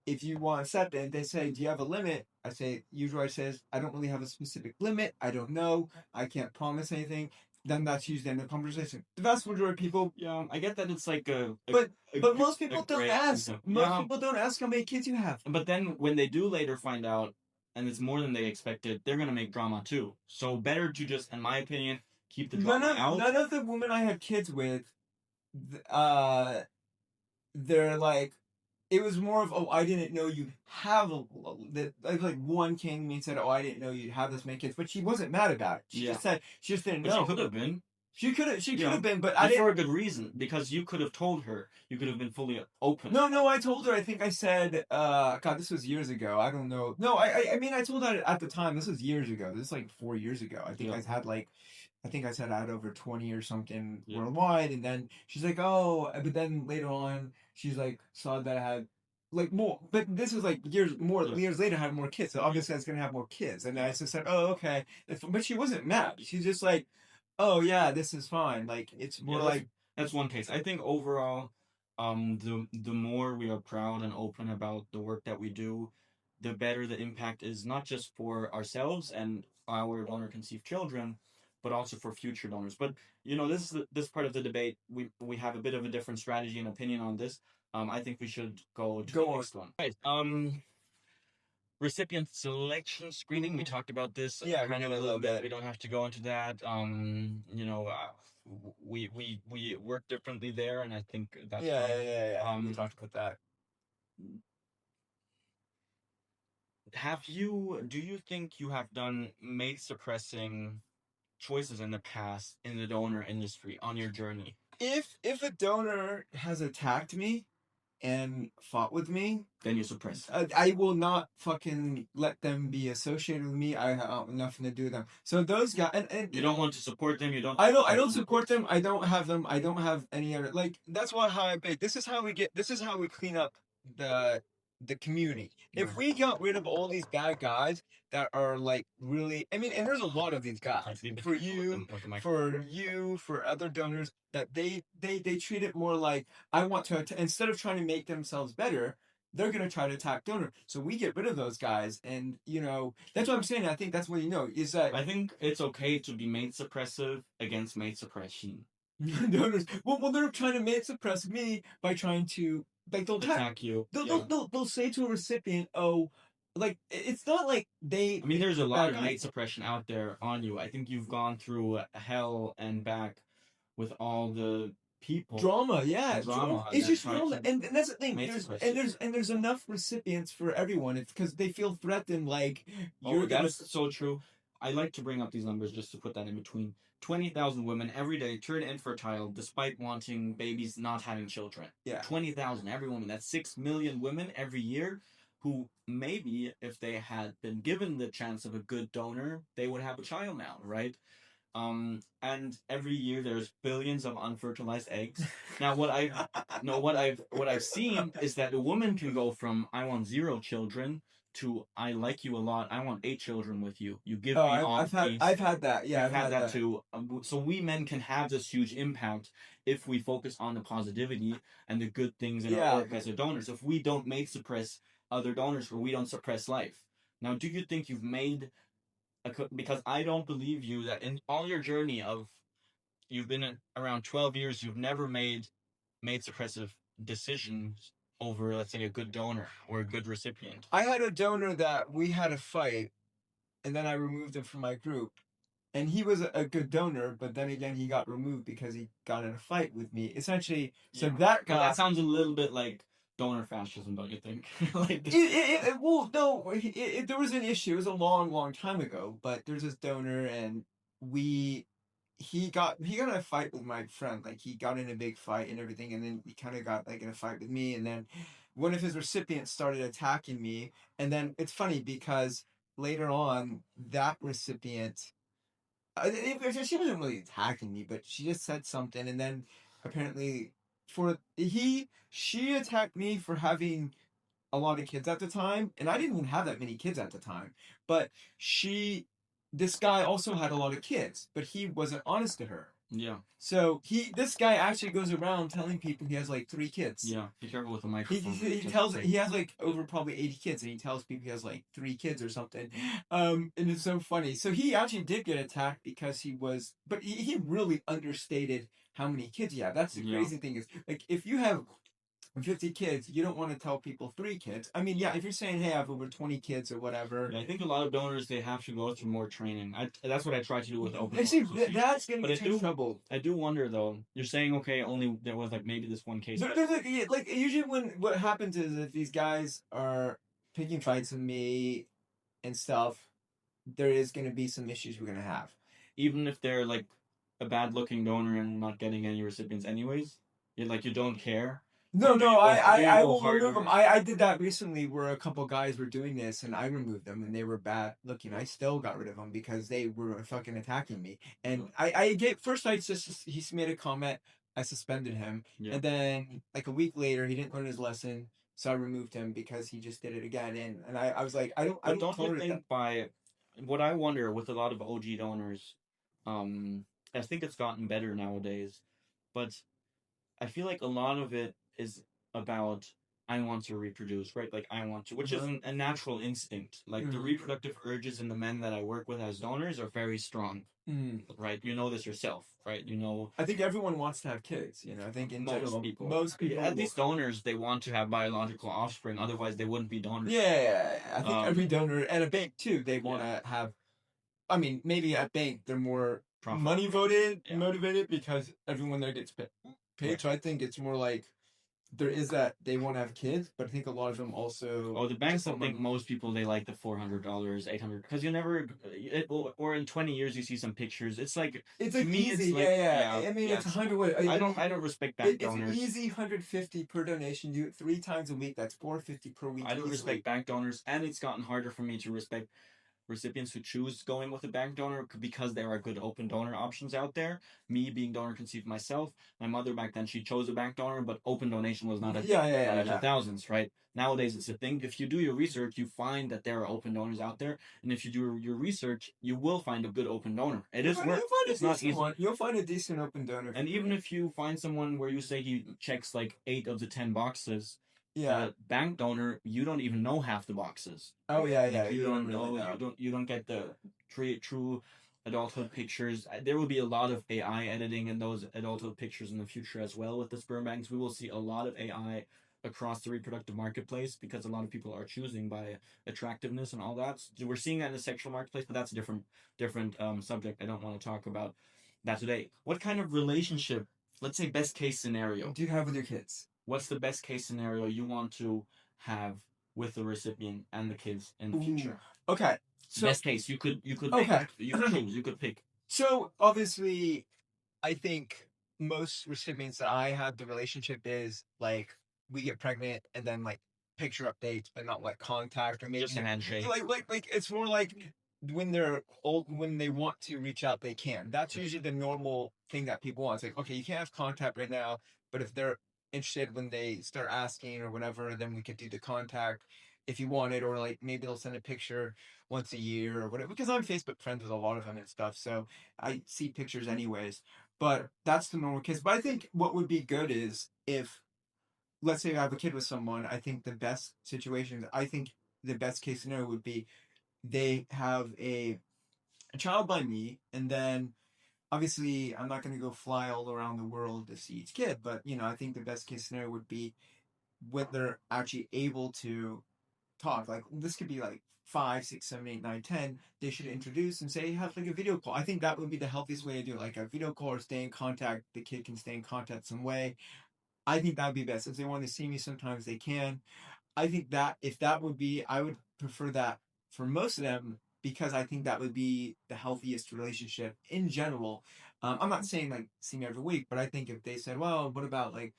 If you want to set it, they say, do you have a limit? I say, usually I says, I don't really have a specific limit. I don't know. I can't promise anything. Then that's usually in the conversation. The vast majority of people. Yeah, I get that it's like but most people don't ask. Most people don't ask how many kids you have. But then when they do later find out, and it's more than they expected, they're gonna make drama too. So better to just, in my opinion, keep the drama out. None of the women I have kids with, they're like, it was more of, oh, I didn't know you have like one came to me and said, oh, I didn't know you'd have this many kids, but she wasn't mad about it. She just said she just didn't know. She could have been. She could have been, but I didn't. For a good reason, because you could have told her. You could have been fully open. No, I told her. I think I said, God, this was years ago. I don't know. No, I mean, I told her at the time. This was years ago. This is like 4 years ago. I think I said I had over 20 or something worldwide, and then she's like, oh, but then later on, she's like, saw that I had like more, but this is like years more Yeah. years later had more kids, so obviously it's gonna have more kids. And I just said, oh, okay. But she wasn't mad. She's just like, oh yeah, this is fine. Like it's more Yeah, like that's one case. I think overall, the more we are proud and open about the work that we do, the better the impact is, not just for ourselves and our donor conceived children, but also for future donors. But this is this part of the debate. We have a bit of a different strategy and opinion on this. I think we should go to go the on. next one. Right. Recipient selection screening. We talked about this Yeah, kind of a a little little bit. bit. We don't have to go into that. We work differently there, and I think that's Yeah, fine. yeah. We talked about that. Do you think you have done mate suppressing choices in the past in the donor industry on your journey? If a donor has attacked me and fought with me, Then you suppress. I will not fucking let them be associated with me. I have nothing to do with them. So those guys, and You don't want to support them. You don't. I don't support them. I don't have them. I don't have any other like. That's why how I bake. This is how we get. This is how we clean up the the community. If we got rid of all these bad guys that are like really, I mean, and there's a lot of these guys for you, for other donors that they treat it more like I want to instead of trying to make themselves better. They're gonna try to attack donor, so we get rid of those guys, and that's what I'm saying. I think that's what is that I think it's okay to be mate suppressive against mate suppression. donors. Well, they're trying to mate suppress me by trying to like they'll Attack you. they'll say to a recipient, oh, like it's not like they. I mean, there's a lot of guy. mate suppression out there on you. I think you've gone through hell and back with all the people. Drama, yeah, Drama It's that just try drama, to and that's the thing. mate There's suppress and you. there's enough recipients for everyone. It's because they feel threatened. Like Oh, that's so true. I like to bring up these numbers just to put that in between. 20,000 women every day turn infertile despite wanting babies, not having children. Yeah. 20,000 every woman. That's 6 million women every year who maybe, if they had been given the chance of a good donor, they would have a child now, right? And every year there's billions of unfertilized eggs. Now, what I've seen is that a woman can go from I want 0 children to I like you a lot. I want 8 children with you. You give me all peace. I've had that. Yeah, I've had that too. So we men can have this huge impact if we focus on the positivity and the good things in our work as a donors. If we don't mate suppress other donors, or we don't suppress life. Now, do you think you've made because I don't believe you that in all your journey of you've been around 12 years, you've never made suppressive decisions over, let's say, a good donor or a good recipient. I had a donor that we had a fight, and then I removed him from my group. And he was a good donor, but then again, he got removed because he got in a fight with me. Essentially, so that guy. Well, that sounds a little bit like donor fascism, don't you think? Well, no, there was an issue. It was a long time ago, but there's this donor, and he got in a fight with my friend. Like he got in a big fight and everything, and then he kind of got like in a fight with me, and then one of his recipients started attacking me, and then it's funny because later on that recipient she wasn't really attacking me, but she just said something, and then apparently she attacked me for having a lot of kids at the time, and I didn't even have that many kids at the time. But this guy also had a lot of kids, but he wasn't honest to her. Yeah. So this guy actually goes around telling people he has like 3 kids. Yeah, be careful with the microphone. He has like over probably 80 kids, and he tells people he has like 3 kids or something. And it's so funny. So he actually did get attacked because but he really understated how many kids he had. That's the crazy thing is like if you have 50 kids, you don't want to tell people 3 kids. I mean, yeah, if you're saying, hey, I have over 20 kids or whatever. Yeah, I think a lot of donors, they have to go through more training. That's what I try to do with open. That's going to be trouble. I do wonder, though. You're saying, okay, only there was like maybe this one case. There's like usually what happens is if these guys are picking fights with me and stuff, there is going to be some issues we're going to have. Even if they're like a bad-looking donor and not getting any recipients anyways? You don't care? No, I will remove them. I did that recently where a couple guys were doing this and I removed them and they were bad looking. I still got rid of them because they were fucking attacking me. And he made a comment. I suspended him. Yeah. And then like a week later, he didn't learn his lesson. so I removed him because he just did it again. And I was like, I But don't don't you tolerate that. think by what I wonder with a lot of OG donors, um, I think it's gotten better nowadays, but I feel like a lot of it is about I want to reproduce, right? Like I want to, which is a natural instinct. Like the reproductive urges in the men that I work with as donors are very strong, right? You know this yourself, right? You know, I think everyone wants to have kids. You know, I think in general, most people, at least donors, they want to have biological offspring. Otherwise, they wouldn't be donors. Yeah, I think every donor and a bank too, they want to have. I mean, maybe at bank they're more Profit. money motivated because everyone there gets paid. Right. So I think it's more like there is that they want to have kids, but I think a lot of them also. Oh, the banks don't think most people they like the $400, 800 because you never, or in 20 years you see some pictures. It's like It's to like me, easy, it's like yeah. I mean, it's 100. I don't respect bank donors. It's easy 150 per donation. Do it 3 times a week. That's 450 per week. I don't respect bank donors, and it's gotten harder for me to respect recipients who choose going with a bank donor because there are good open donor options out there. Me being donor conceived myself, my mother back then she chose a bank donor, but open donation was not a thousands, right? Nowadays it's a thing. If you do your research, you find that there are open donors out there, and if you do your research, you will find a good open donor. It's not easy. You'll find a decent open donor. And even if you find someone where you say he checks like 8 of the 10 boxes, bank donor, you don't even know half the boxes. Oh yeah. You don't know. You don't get the true adulthood pictures. There will be a lot of AI editing in those adulthood pictures in the future as well with the sperm banks. We will see a lot of AI across the reproductive marketplace because a lot of people are choosing by attractiveness and all that. So we're seeing that in the sexual marketplace, but that's a different subject. I don't want to talk about that today. What kind of relationship? Let's say best case scenario. Do you have with your kids? What's the best case scenario you want to have with the recipient and the kids in the future? Okay. So best case, you could okay. You could pick. So obviously, I think most recipients that I have, the relationship is like we get pregnant and then like picture updates, but not like contact or maybe just a handshake. Like it's more like when they're old, when they want to reach out, they can. That's usually the normal thing that people want. It's like, okay, you can't have contact right now, but if they're interested when they start asking or whatever, then we could do the contact if you want it, or like maybe they'll send a picture once a year or whatever. Because I'm Facebook friends with a lot of them and stuff, so I see pictures anyways. But that's the normal case. But I think what would be good is if, let's say I have a kid with someone, I think the best situation, I think the best case scenario would be they have a child by me, and then obviously I'm not going to go fly all around the world to see each kid, but you know, I think the best case scenario would be when they're actually able to talk. Like this could be like 5, 6, 7, 8, 9, 10. They should introduce and say have like a video call. I think that would be the healthiest way to do it. Like a video call or stay in contact. The kid can stay in contact some way. I think that would be best. If they want to see me, sometimes they can. I think that if that would be, I would prefer that for most of them because I think that would be the healthiest relationship in general. I'm not saying like see me every week, but I think if they said, well, what about like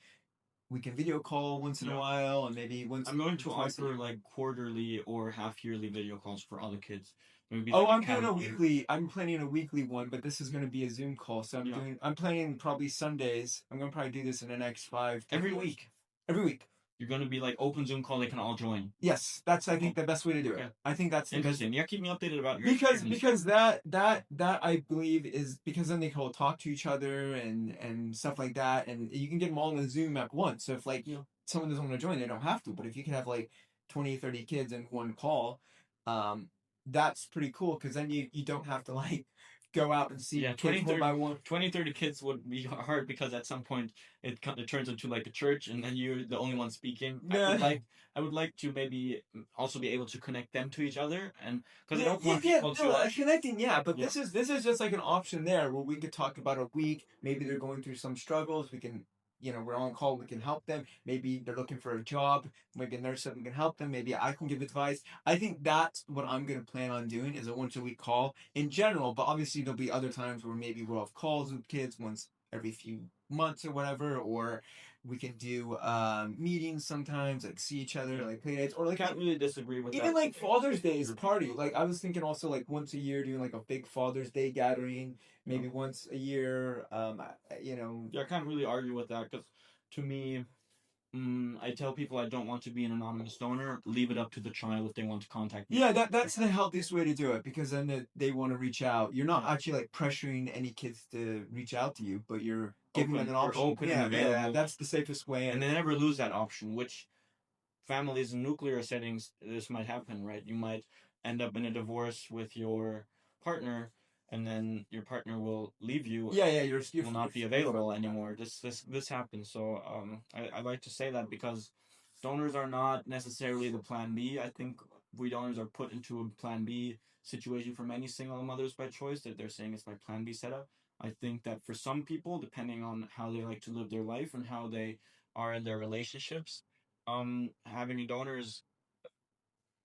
we can video call once in a while and maybe once. I'm going to offer like quarterly or half yearly video calls for all the kids. Maybe I'm doing a weekly. I'm planning a weekly one, but this is going to be a Zoom call. So I'm planning probably Sundays. I'm going to probably do this in the next 5. Every week. Every week. You're going to be like open Zoom call. They can all join. Yes, that's I think the best way to do it. I think that's interesting. Yeah, keep me updated about your because that I believe is because then they can all talk to each other and stuff like that, and you can get them all in the Zoom at once. So if like someone doesn't want to join, they don't have to. But if you can have like 20, 30 kids in one call, that's pretty cool because then you don't have to like go out and see kids 20, 30, one by one. 20, 30 kids would be hard because at some point it turns into like a church and then you're the only one speaking. I would like to maybe also be able to connect them to each other and because I don't want people to connecting. But this is just like an option there where we could talk about a week. Maybe they're going through some struggles. We can. We're on call, we can help them. Maybe they're looking for a job. Maybe a nurse can help them. Maybe I can give advice. I think that's what I'm going to plan on doing is a once a week call in general. But obviously there'll be other times where maybe we'll have calls with kids once every few months or whatever. Or we can do meetings sometimes, like see each other, like play dates. Or like I can't really disagree with even that. Like Father's Day is a party. Like I was thinking also like once a year doing like a big Father's Day gathering. Maybe once a year, I can't really argue with that because to me, I tell people I don't want to be an anonymous donor. Leave it up to the child if they want to contact me. Yeah, that's the healthiest way to do it, because then they want to reach out. You're not actually like pressuring any kids to reach out to you, but you're giving them an option. Open and Yeah, available. that's the safest way. And they never lose that option, which families in nuclear settings, this might happen, right? You might end up in a divorce with your partner, and then your partner will leave you. Yeah, will not be available anymore. This happens. So I like to say that because donors are not necessarily the plan B. I think we donors are put into a plan B situation for many single mothers by choice, that they're saying it's my plan B setup. I think that for some people, depending on how they like to live their life and how they are in their relationships, having donors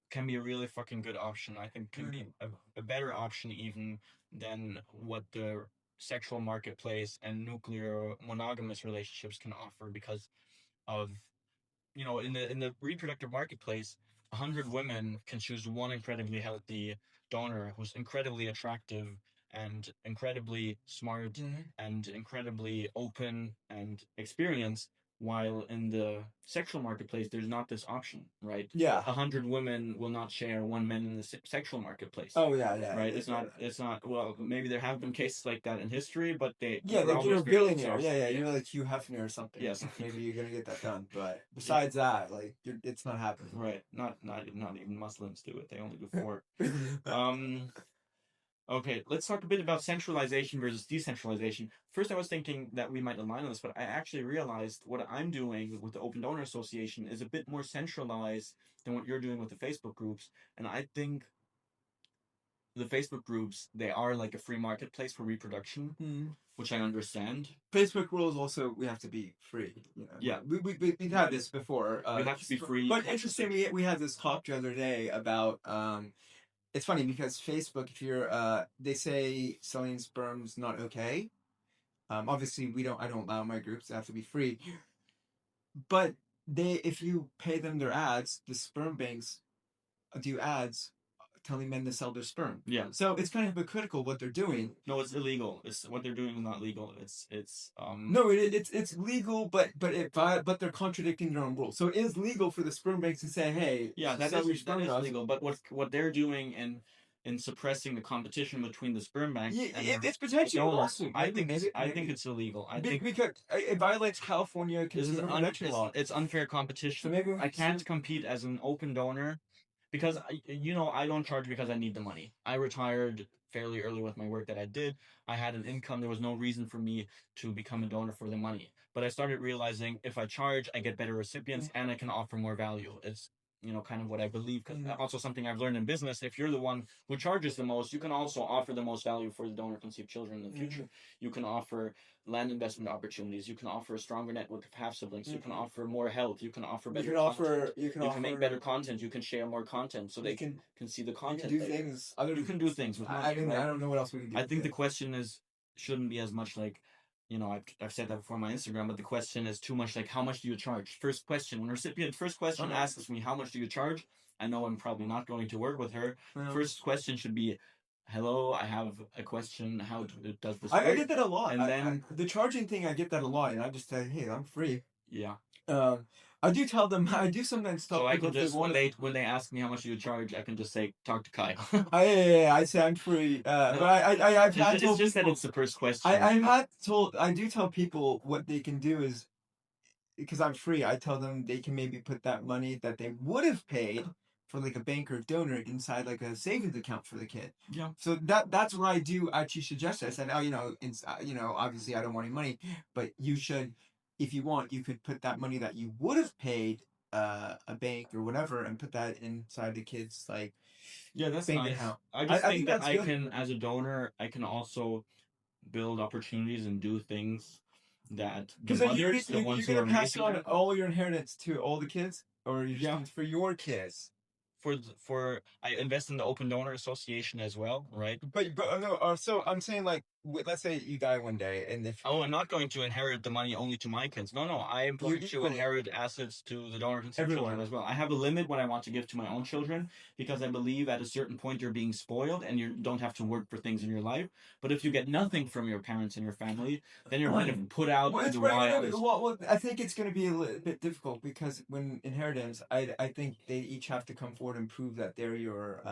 can be a really fucking good option. I think can be a better option even than what the sexual marketplace and nuclear monogamous relationships can offer, because of, in the reproductive marketplace, 100 women can choose one incredibly healthy donor who's incredibly attractive and incredibly smart and incredibly open and experienced. While in the sexual marketplace, there's not this option, right? Yeah. 100 women will not share one man in the sexual marketplace. Oh yeah. Right. It's not. It's not. Well, maybe there have been cases like that in history, but like you're a billionaire. Yeah. You're like Hugh Hefner or something. Yes. Maybe you're gonna get that done, but besides that, like it's not happening. Right. Not even Muslims do it. They only do 4. Okay, let's talk a bit about centralization versus decentralization. First, I was thinking that we might align on this, but I actually realized what I'm doing with the Open Donor Association is a bit more centralized than what you're doing with the Facebook groups. And I think the Facebook groups, they are like a free marketplace for reproduction, which I understand. Facebook rules also, we have to be free. Yeah. We've had this before. We have to be free. But interestingly, we had this talk the other day about... it's funny because Facebook, if you're, they say selling sperm's not okay. Obviously, I don't allow my groups to have to be free. But if you pay them their ads, the sperm banks do ads telling men to sell their sperm. Yeah. So it's kind of hypocritical what they're doing. No, it's illegal. It's what they're doing is not legal. It's No, it's legal, but they're contradicting their own rules. So it is legal for the sperm banks to say, hey, yeah, that is legal. But what they're doing in suppressing the competition between the sperm banks, it's potentially a lawsuit. I think it's illegal. I think because it violates California consumer protection law. It's unfair competition. So maybe I can't compete as an open donor. Because, I don't charge because I need the money. I retired fairly early with my work that I did. I had an income. There was no reason for me to become a donor for the money. But I started realizing if I charge, I get better recipients and I can offer more value. It's, kind of what I believe. Because also something I've learned in business, if you're the one who charges the most, you can also offer the most value for the donor-conceived children in the future. You can offer land investment opportunities. You can offer a stronger network of half siblings. You can offer more health. You can offer better. You can make better content. You can share more content so they can see the content. You can do things. You can do things with money. I don't know what else we can do. I think the question shouldn't be as much like, I've said that before on my Instagram, but the question is too much like, how much do you charge? First question, when recipient first question asks me, how much do you charge? I know I'm probably not going to work with her. First question should be, hello, I have a question. How does this work? I get that a lot. And then the charging thing, I get that a lot, and I just say, hey, I'm free. Yeah. I do tell them. I do sometimes tell. So I can just when they ask me how much you charge, I can just say talk to Kyle. I say I'm free. But I've had told just that it's the first question. I do tell people what they can do is, because I'm free. I tell them they can maybe put that money that they would have paid for like a bank or donor inside like a savings account for the kid. Yeah. So that's what I do actually suggest. I said, obviously I don't want any money, but you should, if you want, you could put that money that you would have paid a bank or whatever and put that inside the kid's like that's bank nice. account. I just think that I can, as a donor, I can also build opportunities and do things that because you're gonna pass on all your inheritance to all the kids, or you're just for your kids. For I invest in the Open Donor Association as well, right? But no. So I'm saying like let's say you die one day, and if Oh, I'm not going to inherit the money only to my kids. No, I am going to equally- inherit assets to the donor conceived Everyone. children as well. I have a limit what I want to give to my own children because I believe at a certain point you're being spoiled and you don't have to work for things in your life. But if you get nothing from your parents and your family, then you're kind of put out in the wild. Well, I think it's going to be a little bit difficult because when inheritance, I think they each have to come forward and prove that they're your.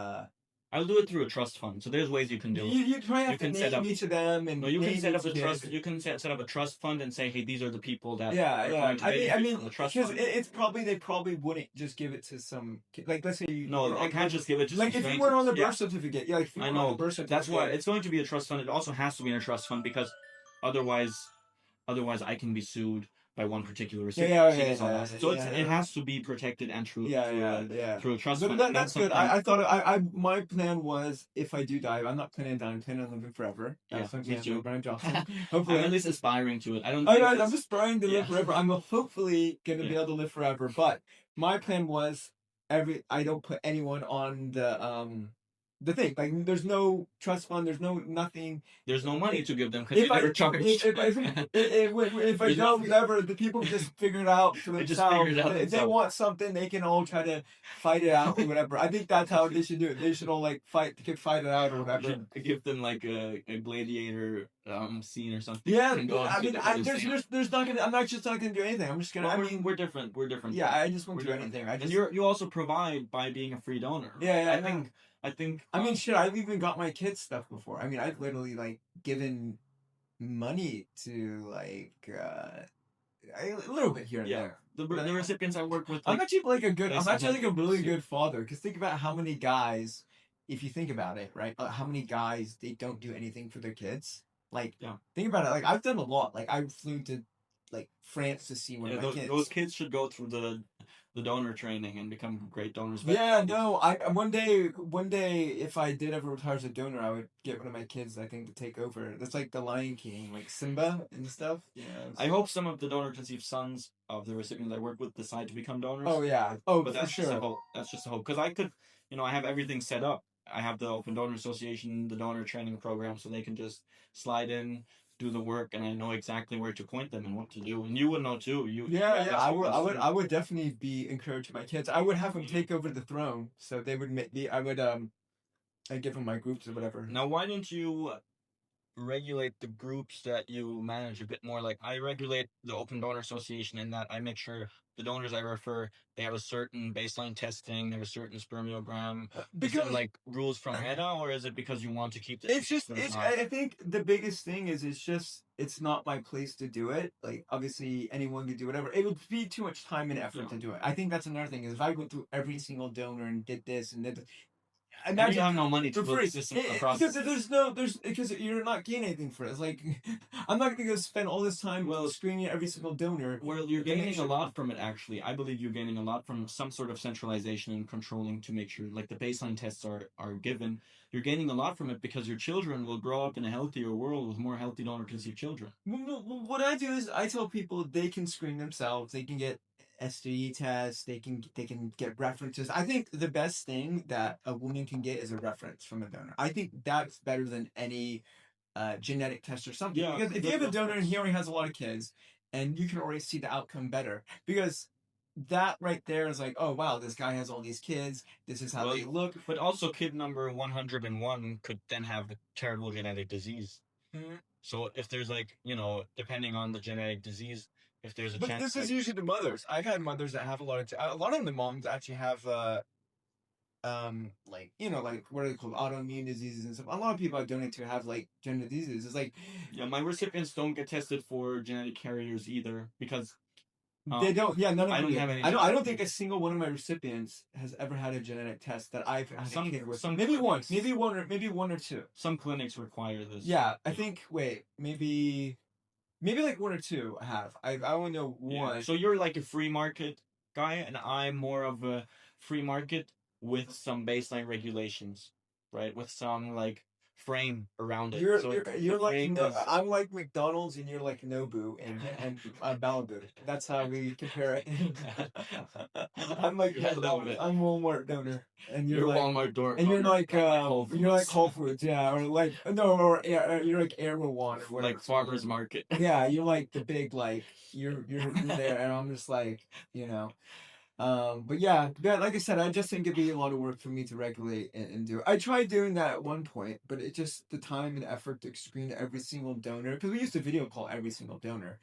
I'll do it through a trust fund. So there's ways you can do it. You probably have You to can name set up- each of them, and No, you can name set up each a kid. trust. You can set up a trust fund and say, hey, these are the people that. Yeah, are yeah. going to I benefit mean, from the trust because fund. it's probably they probably wouldn't just give it to some kid. Like, let's say you. No, I can't just give it to Like some if you strangers. weren't on the Yeah. birth certificate, yeah. Like if you I weren't on know. the birth certificate, That's why it's going to be a trust fund. It also has to be in a trust fund because otherwise I can be sued by one particular recipient. So it has to be protected and through a trust fund. But that's good. I thought my plan was if I do die, I'm not planning on dying. I'm planning on living forever. Yeah, That's me too. Brian Johnson. I'm Hopefully, at least aspiring to it. I'm just aspiring to live forever. I'm hopefully gonna be able to live forever. But my plan was I don't put anyone on the thing. Like there's no trust fund. There's no nothing. There's no money to give them because If they I never charged. if I don't, whatever, the people just figure it out for They just themselves. figure it out If they themselves. want something, they can all try to fight it out or whatever. I think that's how they should do it. They should all like fight it out or You whatever. should give them like a gladiator scene or something. Yeah, And go on I to mean, the there's not gonna. I'm not just not gonna do anything. I'm just gonna. Well, I mean, we're different. We're different. yeah, I just won't We're do different. anything. I just. And you also provide by being a free donor. Yeah, I think. I mean, shit. I've even got my kids stuff before. I mean, I've literally like given money to like a little bit here and there. The recipients I work with. I'm actually like I'm Based actually on like a really good father because think about how many guys, if you think about it, right? How many guys they don't do anything for their kids. Like, think about it. Like I've done a lot. Like I flew to like France to see one of my kids. Those kids should go through the donor training and become great donors. Yeah, no. I one day if I did ever retire as a donor, I would get one of my kids. I think to take over. That's like the Lion King, like Simba and stuff. Yeah. I hope some of the donor conceived sons of the recipients I work with decide to become donors. Oh yeah. Oh, but that's for just sure. a hope. That's just a hope because I could, I have everything set up. I have the Open Donor Association, the donor training program, so they can just slide in, do the work, and I know exactly where to point them and what to do. And you would know too. I would definitely be encouraging my kids. I would have them take over the throne, so they would I'd give them my groups or whatever. Now, why didn't you regulate the groups that you manage a bit more? Like I regulate the Open Donor Association in that I make sure the donors I refer, they have a certain baseline testing, they have a certain spermiogram. Because like rules from HEDA, or is it because you want to keep the? I think the biggest thing is it's not my place to do it. Like obviously anyone can do whatever. It would be too much time and effort to do it. I think that's another thing is if I went through every single donor and did this and did. Imagine you have no money to put the system across. Because you're not gaining anything for it. It's like I'm not gonna go spend all this time screening every single donor. Well, you're gaining a lot from it actually. I believe you're gaining a lot from some sort of centralization and controlling to make sure like the baseline tests are given. You're gaining a lot from it because your children will grow up in a healthier world with more healthy donor conceived children. What I do is I tell people they can screen themselves. They can get STD tests. They can get references. I think the best thing that a woman can get is a reference from a donor. I think that's better than any genetic test or something. Yeah, because if you have a donor and he already has a lot of kids, and you can already see the outcome better because that right there is like, oh wow, this guy has all these kids. This is how they look. But also, kid number 101 could then have a terrible genetic disease. Mm-hmm. So if there's like depending on the genetic disease. If there's a chance, this is usually the mothers. I've had mothers that have a lot of the moms actually have like what are they called, autoimmune diseases and stuff. A lot of people I donate to have like genetic diseases. It's like my recipients don't get tested for genetic carriers either because they don't. Yeah, none of them. I don't have any. I don't think a single one of my recipients has ever had a genetic test that I've had a kid with. Maybe one or two. Some clinics require this. Yeah, I think. Wait, maybe like one or two I have. I only know one. So you're like a free market guy, and I'm more of a free market with some baseline regulations, right? With some like frame around it. You're So you're the like frame no, is I'm like McDonald's and you're like Nobu and Malibu. That's how we compare it. I'm like Yeah, I love McDonald's. it. I'm Walmart donor, and You're like Walmart door. and you're like Whole you're like Foods. Whole Foods, yeah, or like no, or you're like Erewhon or whatever. Like farmers market. Yeah, you're like the big like you're there, and I'm just like you know. But yeah, like I said, I just think it'd be a lot of work for me to regulate and do. I tried doing that at one point, but it just the time and effort to screen every single donor because we used to video call every single donor.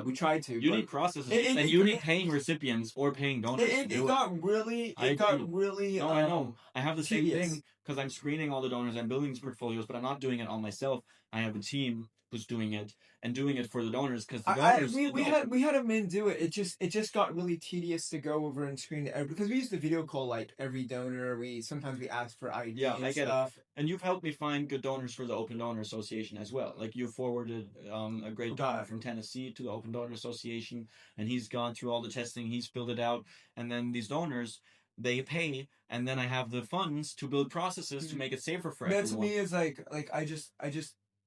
We tried to. You but need processes, it- and you need paying recipients or paying donors to it do it. got really. I It got agree. really. No, I know. I have the same tedious. thing because I'm screening all the donors. I'm building these portfolios, but I'm not doing it all myself. I have a team who's doing it and doing it for the donors because the donors. We had a man do it. It just got really tedious to go over and screen every because we used to video call like every donor. Sometimes we asked for ID Yeah, and I get stuff. it. And you've helped me find good donors for the Open Donor Association as well. Like you forwarded a great donor from Tennessee to the Open Donor Association, and he's gone through all the testing. He's filled it out, and then these donors they pay, and then I have the funds to build processes to make it safer for That everyone. to me is like I just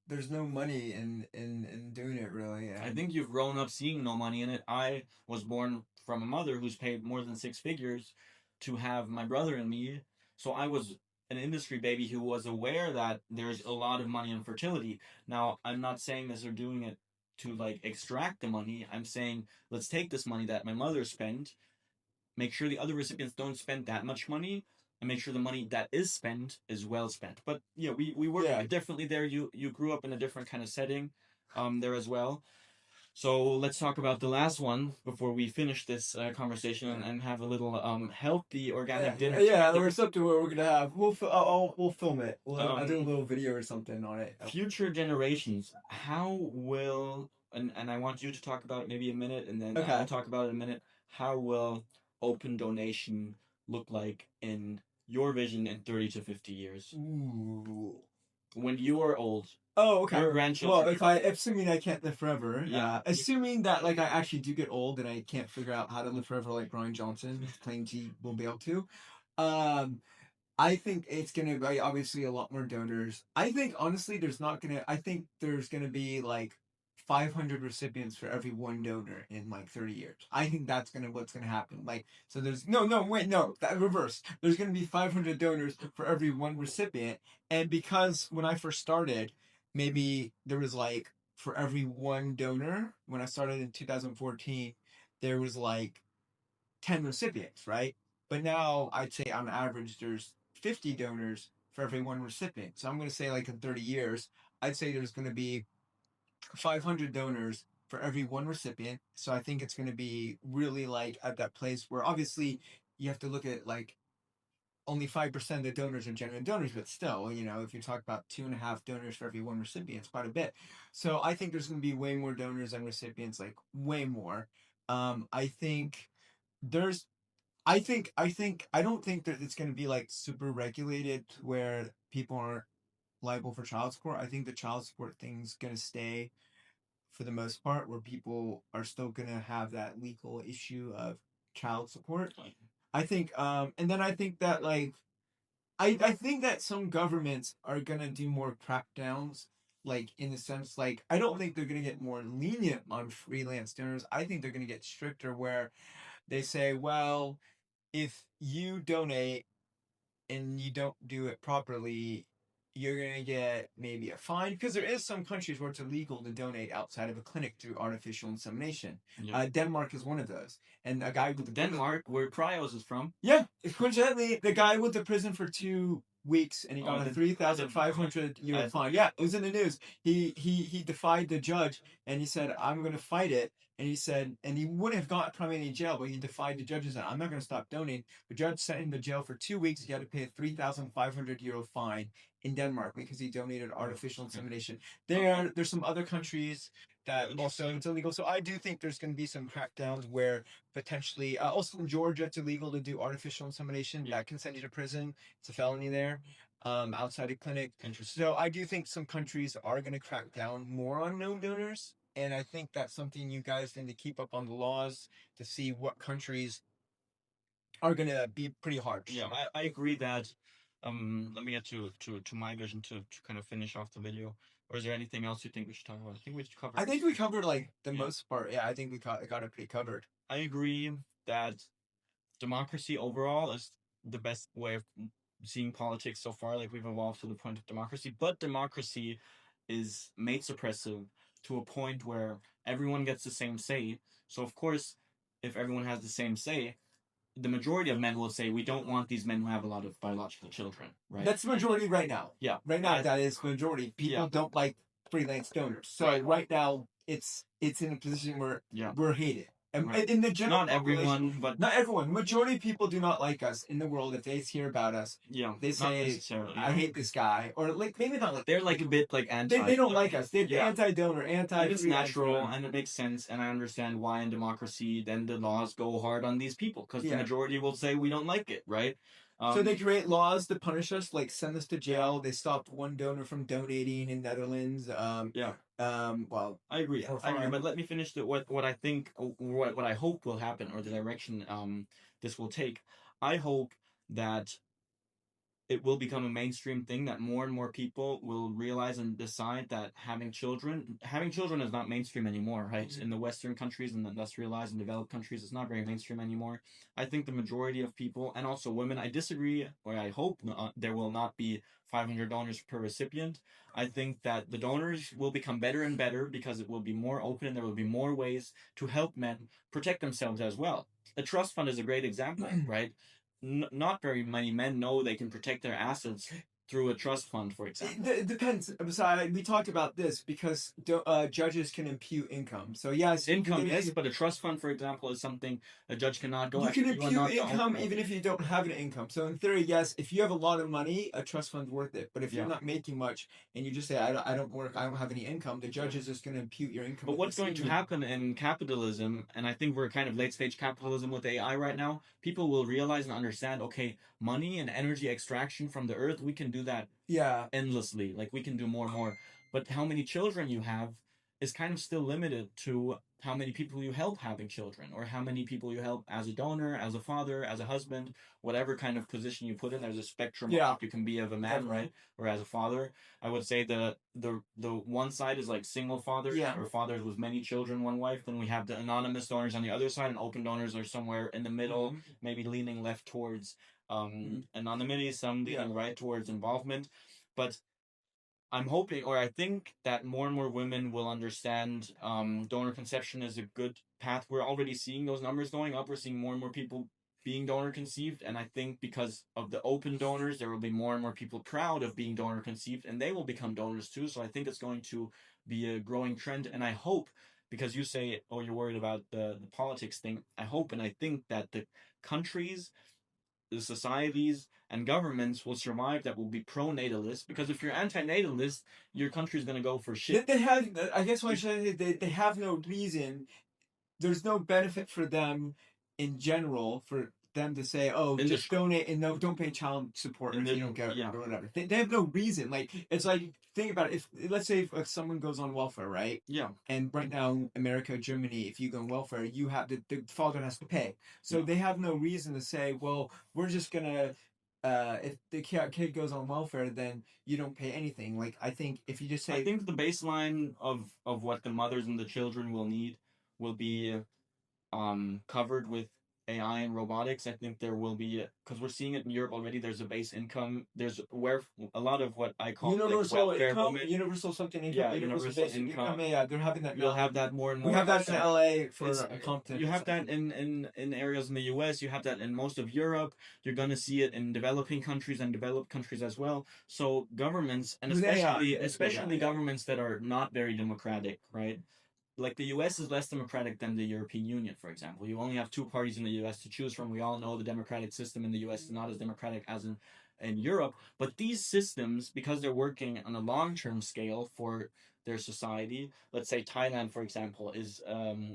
there's no money in doing it really. I think you've grown up seeing no money in it. I was born from a mother who's paid more than 6 figures to have my brother and me. So I was an industry baby who was aware that there's a lot of money in fertility. Now, I'm not saying this or doing it to like extract the money. I'm saying let's take this money that my mother spent, make sure the other recipients don't spend that much money, and make sure the money that is spent is well spent. But yeah, we work differently there. You grew up in a different kind of setting there as well. So let's talk about the last one before we finish this conversation and have a little healthy organic dinner. Yeah, we're up to what we're gonna have. We'll film it. I'll do a little video or something on it. Future generations, how will and I want you to talk about it maybe a minute, and then I'll talk about it in a minute. How will open donation look like in your vision in 30 to 50 years? Ooh. When you are old. Oh, okay. Your grandchildren. Well, assuming I can't live forever, Yeah. assuming that like I actually do get old and I can't figure out how to live forever like Brian Johnson claims he will be able to, I think it's gonna be obviously a lot more donors. I think honestly, I think there's gonna be like 500 recipients for every one donor in like 30 years. I think that's what's gonna happen. Like, so there's that reverse. There's gonna be 500 donors for every one recipient, and because when I first started, maybe there was like for every one donor when I started in 2014, there was like 10 recipients, right? But now I'd say on average there's 50 donors for every one recipient. So I'm going to say like in 30 years, I'd say there's going to be 500 donors for every one recipient. So I think it's going to be really like at that place where obviously you have to look at like only 5% of the donors are genuine donors, but still, if you talk about 2.5 donors for every one recipient, it's quite a bit. So I think there's going to be way more donors than recipients, like way more. I think there's I don't think that it's going to be like super regulated where people aren't liable for child support. I think the child support thing's going to stay for the most part where people are still going to have that legal issue of child support. I think and then I think that like I think that some governments are going to do more crackdowns like in the sense like I don't think they're going to get more lenient on freelance donors. I think they're going to get stricter where they say, well, if you donate and you don't do it properly, you're going to get maybe a fine because there is some countries where it's illegal to donate outside of a clinic through artificial insemination. Yeah. Denmark is one of those. And a guy with Denmark, where Cryos is from. Yeah, coincidentally, the guy went to prison for 2 weeks and he got a 3,500 euro fine. Yeah, it was in the news. He defied the judge and he said, "I'm going to fight it." And he said, and he wouldn't have got probably any jail, but he defied the judge and said, "I'm not going to stop donating." The judge sent him to jail for 2 weeks. He had to pay a 3,500 euro fine in Denmark because he donated artificial insemination. There's some other countries that also it's illegal. So I do think there's going to be some crackdowns where potentially, also in Georgia, it's illegal to do artificial insemination. That can send you to prison. It's a felony there, outside a clinic. Interesting. So I do think some countries are going to crack down more on known donors. And I think that's something you guys need to keep up on the laws to see what countries are going to be pretty harsh. Yeah, I agree that let me get to my vision to kind of finish off the video. Or is there anything else you think we should talk about? I think we should cover. I think we covered like the Yeah. most part. Yeah, I think we got it pretty covered. I agree that democracy overall is the best way of seeing politics so far. Like we've evolved to the point of democracy, but democracy is made suppressive to a point where everyone gets the same say. So of course, if everyone has the same say, the majority of men will say we don't want these men who have a lot of biological children, right? That's the majority right now. Yeah. Right now, that is majority. People don't like freelance donors. So right now, it's in a position where we're hated. And in the general not everyone, but not everyone. Majority of people do not like us in the world. If they hear about us, not they say, necessarily. "I hate this guy," or like maybe not like they're like a bit like anti. they don't like us. They're anti-donor, anti. It's natural and it makes sense, and I understand why in democracy then the laws go hard on these people because the majority will say we don't like it, right? So they create laws to punish us, like send us to jail. They stopped one donor from donating in Netherlands. Well, I agree. But let me finish what I think, what I hope will happen, or the direction this will take. I hope that it will become a mainstream thing, that more and more people will realize and decide that having children is not mainstream anymore, right? Mm-hmm. In the Western countries and the industrialized and developed countries, it's not very mainstream anymore. I think the majority of people, and also women, I disagree, or I hope there will not be $500 per recipient. I think that the donors will become better and better because it will be more open and there will be more ways to help men protect themselves as well. The trust fund is a great example, right? Not very many men know they can protect their assets through a trust fund, for example. It depends. Besides, we talked about this because judges can impute income. So yes, income is, but a trust fund, for example, is something a judge cannot go. You can impute income even if you don't have an income. So in theory, yes, if you have a lot of money, a trust fund's worth it. But if you're not making much and you just say I don't work, I don't have any income, the judge is just going to impute your income. But what's going to happen in capitalism, and I think we're kind of late stage capitalism with AI right now, people will realize and understand, okay, money and energy extraction from the earth, we can do that endlessly. Like we can do more and more. But how many children you have is kind of still limited to how many people you help having children, or how many people you help as a donor, as a father, as a husband, whatever kind of position you put in. There's a spectrum of what you can be of a man, right? Or as a father. I would say the one side is like single fathers or fathers with many children, one wife. Then we have the anonymous donors on the other side, and open donors are somewhere in the middle, maybe leaning left towards anonymity, some leaning right towards involvement. But I'm hoping, or I think that more and more women will understand donor conception is a good path. We're already seeing those numbers going up. We're seeing more and more people being donor conceived. And I think because of the open donors, there will be more and more people proud of being donor conceived, and they will become donors too. So I think it's going to be a growing trend. And I hope, because you say, oh, you're worried about the politics thing, I hope and I think that the countries, the societies and governments will survive that will be pro-natalist, because if you're anti-natalist, your country's going to go for shit. They have, I guess what I should say, they have no reason, there's no benefit for them in general for them to say, oh, just donate and don't pay child support if you don't get it or whatever. They have no reason. Like, it's like, think about it. Let's say if someone goes on welfare, right? Yeah. And right now, America, Germany, if you go on welfare, you have the father has to pay. So they have no reason to say, well, we're just gonna. If the kid goes on welfare, then you don't pay anything. Like, I think if you just say, I think the baseline of what the mothers and the children will need will be covered with AI and robotics. I think there will be, because we're seeing it in Europe already, there's a base income. There's where a lot of what I call universal income, universal something income, yeah, universal income. Yeah, they're having that. You'll have that more and more. We have that in LA for Compton. You have that in areas in the US. You have that in most of Europe. You're gonna see it in developing countries and developed countries as well. So governments, and especially governments that are not very democratic, right? Like the U.S. is less democratic than the European Union, for example. You only have two parties in the U.S. to choose from. We all know the democratic system in the U.S. is not as democratic as in Europe. But these systems, because they're working on a long-term scale for their society. Let's say Thailand, for example, is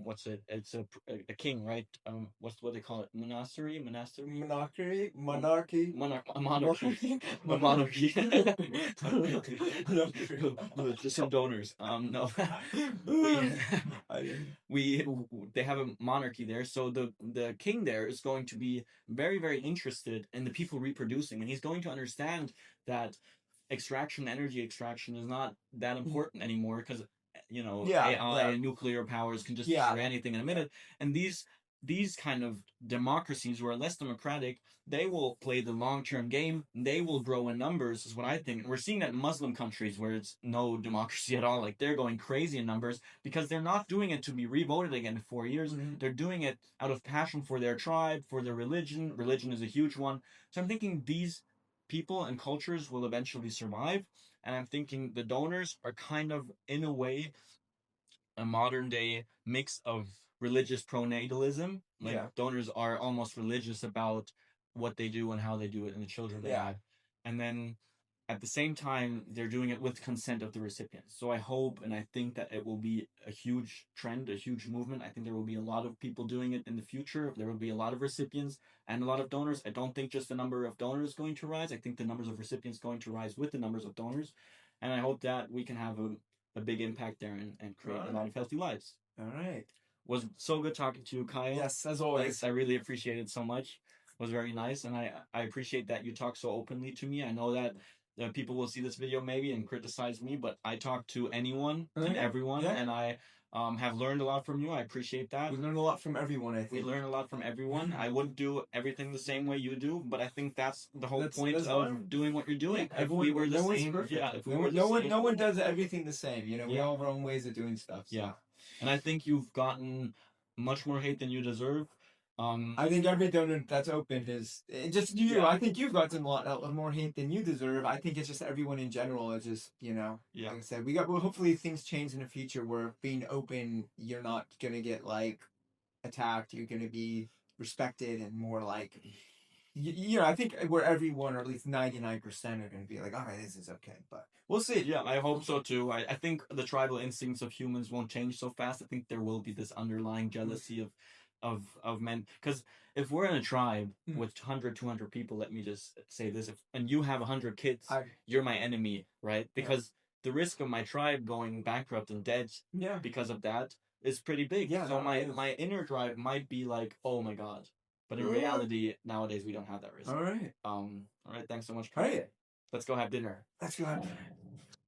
what's it? It's a king, right? What they call it? Monastery, Monarchy, monarchy, a monarchy, a monarchy. Just some donors. No, we, we they have a monarchy there, so the king there is going to be very very interested in the people reproducing, and he's going to understand that energy extraction is not that important anymore because yeah, AI and nuclear powers can just destroy anything in a minute. And these kind of democracies who are less democratic, they will play the long term game. They will grow in numbers, is what I think. And we're seeing that in Muslim countries where it's no democracy at all. Like they're going crazy in numbers because they're not doing it to be revoted again in 4 years. Mhm. They're doing it out of passion for their tribe, for their religion. Religion is a huge one. So I'm thinking these people and cultures will eventually survive. And I'm thinking the donors are kind of, in a way, a modern day mix of religious pronatalism. Like Yeah. donors are almost religious about what they do and how they do it and the children they have. And then at the same time, they're doing it with consent of the recipients. So I hope and I think that it will be a huge trend, a huge movement. I think there will be a lot of people doing it in the future. There will be a lot of recipients and a lot of donors. I don't think just the number of donors is going to rise. I think the numbers of recipients going to rise with the numbers of donors. And I hope that we can have a big impact there and create a lot of healthy lives. All right. Was so good talking to you, Kyle. Yes, as always. I really appreciate it so much. It was very nice, and I appreciate that you talk so openly to me. I know that people will see this video maybe and criticize me, but I talk to anyone and everyone, and I have learned a lot from you. I appreciate that. We learn a lot from everyone, I think. We learn a lot from everyone. I wouldn't do everything the same way you do, but I think that's the whole point of doing what you're doing. Yeah, if we were the same, if we were the same, no one does everything the same. We all have our own ways of doing stuff. So. Yeah, and I think you've gotten much more hate than you deserve. I think every donor that's opened is just you. Yeah. I think you've gotten a lot more hate than you deserve. I think it's just everyone in general is just like I said, well, hopefully things change in the future where being open, you're not gonna get like attacked. You're gonna be respected and more like. I think where everyone, or at least 99%, are going to be like, all right, this is okay. But we'll see. Yeah, I hope so too. I think the tribal instincts of humans won't change so fast. I think there will be this underlying jealousy of men. Because if we're in a tribe with 100, 200 people, let me just say this, and you have 100 kids, you're my enemy, right? Because the risk of my tribe going bankrupt and dead because of that is pretty big. Yeah, so my inner tribe might be like, oh my God. But in reality, nowadays we don't have that risk. All right. All right. Thanks so much. All right. Let's go have dinner. Let's go have dinner.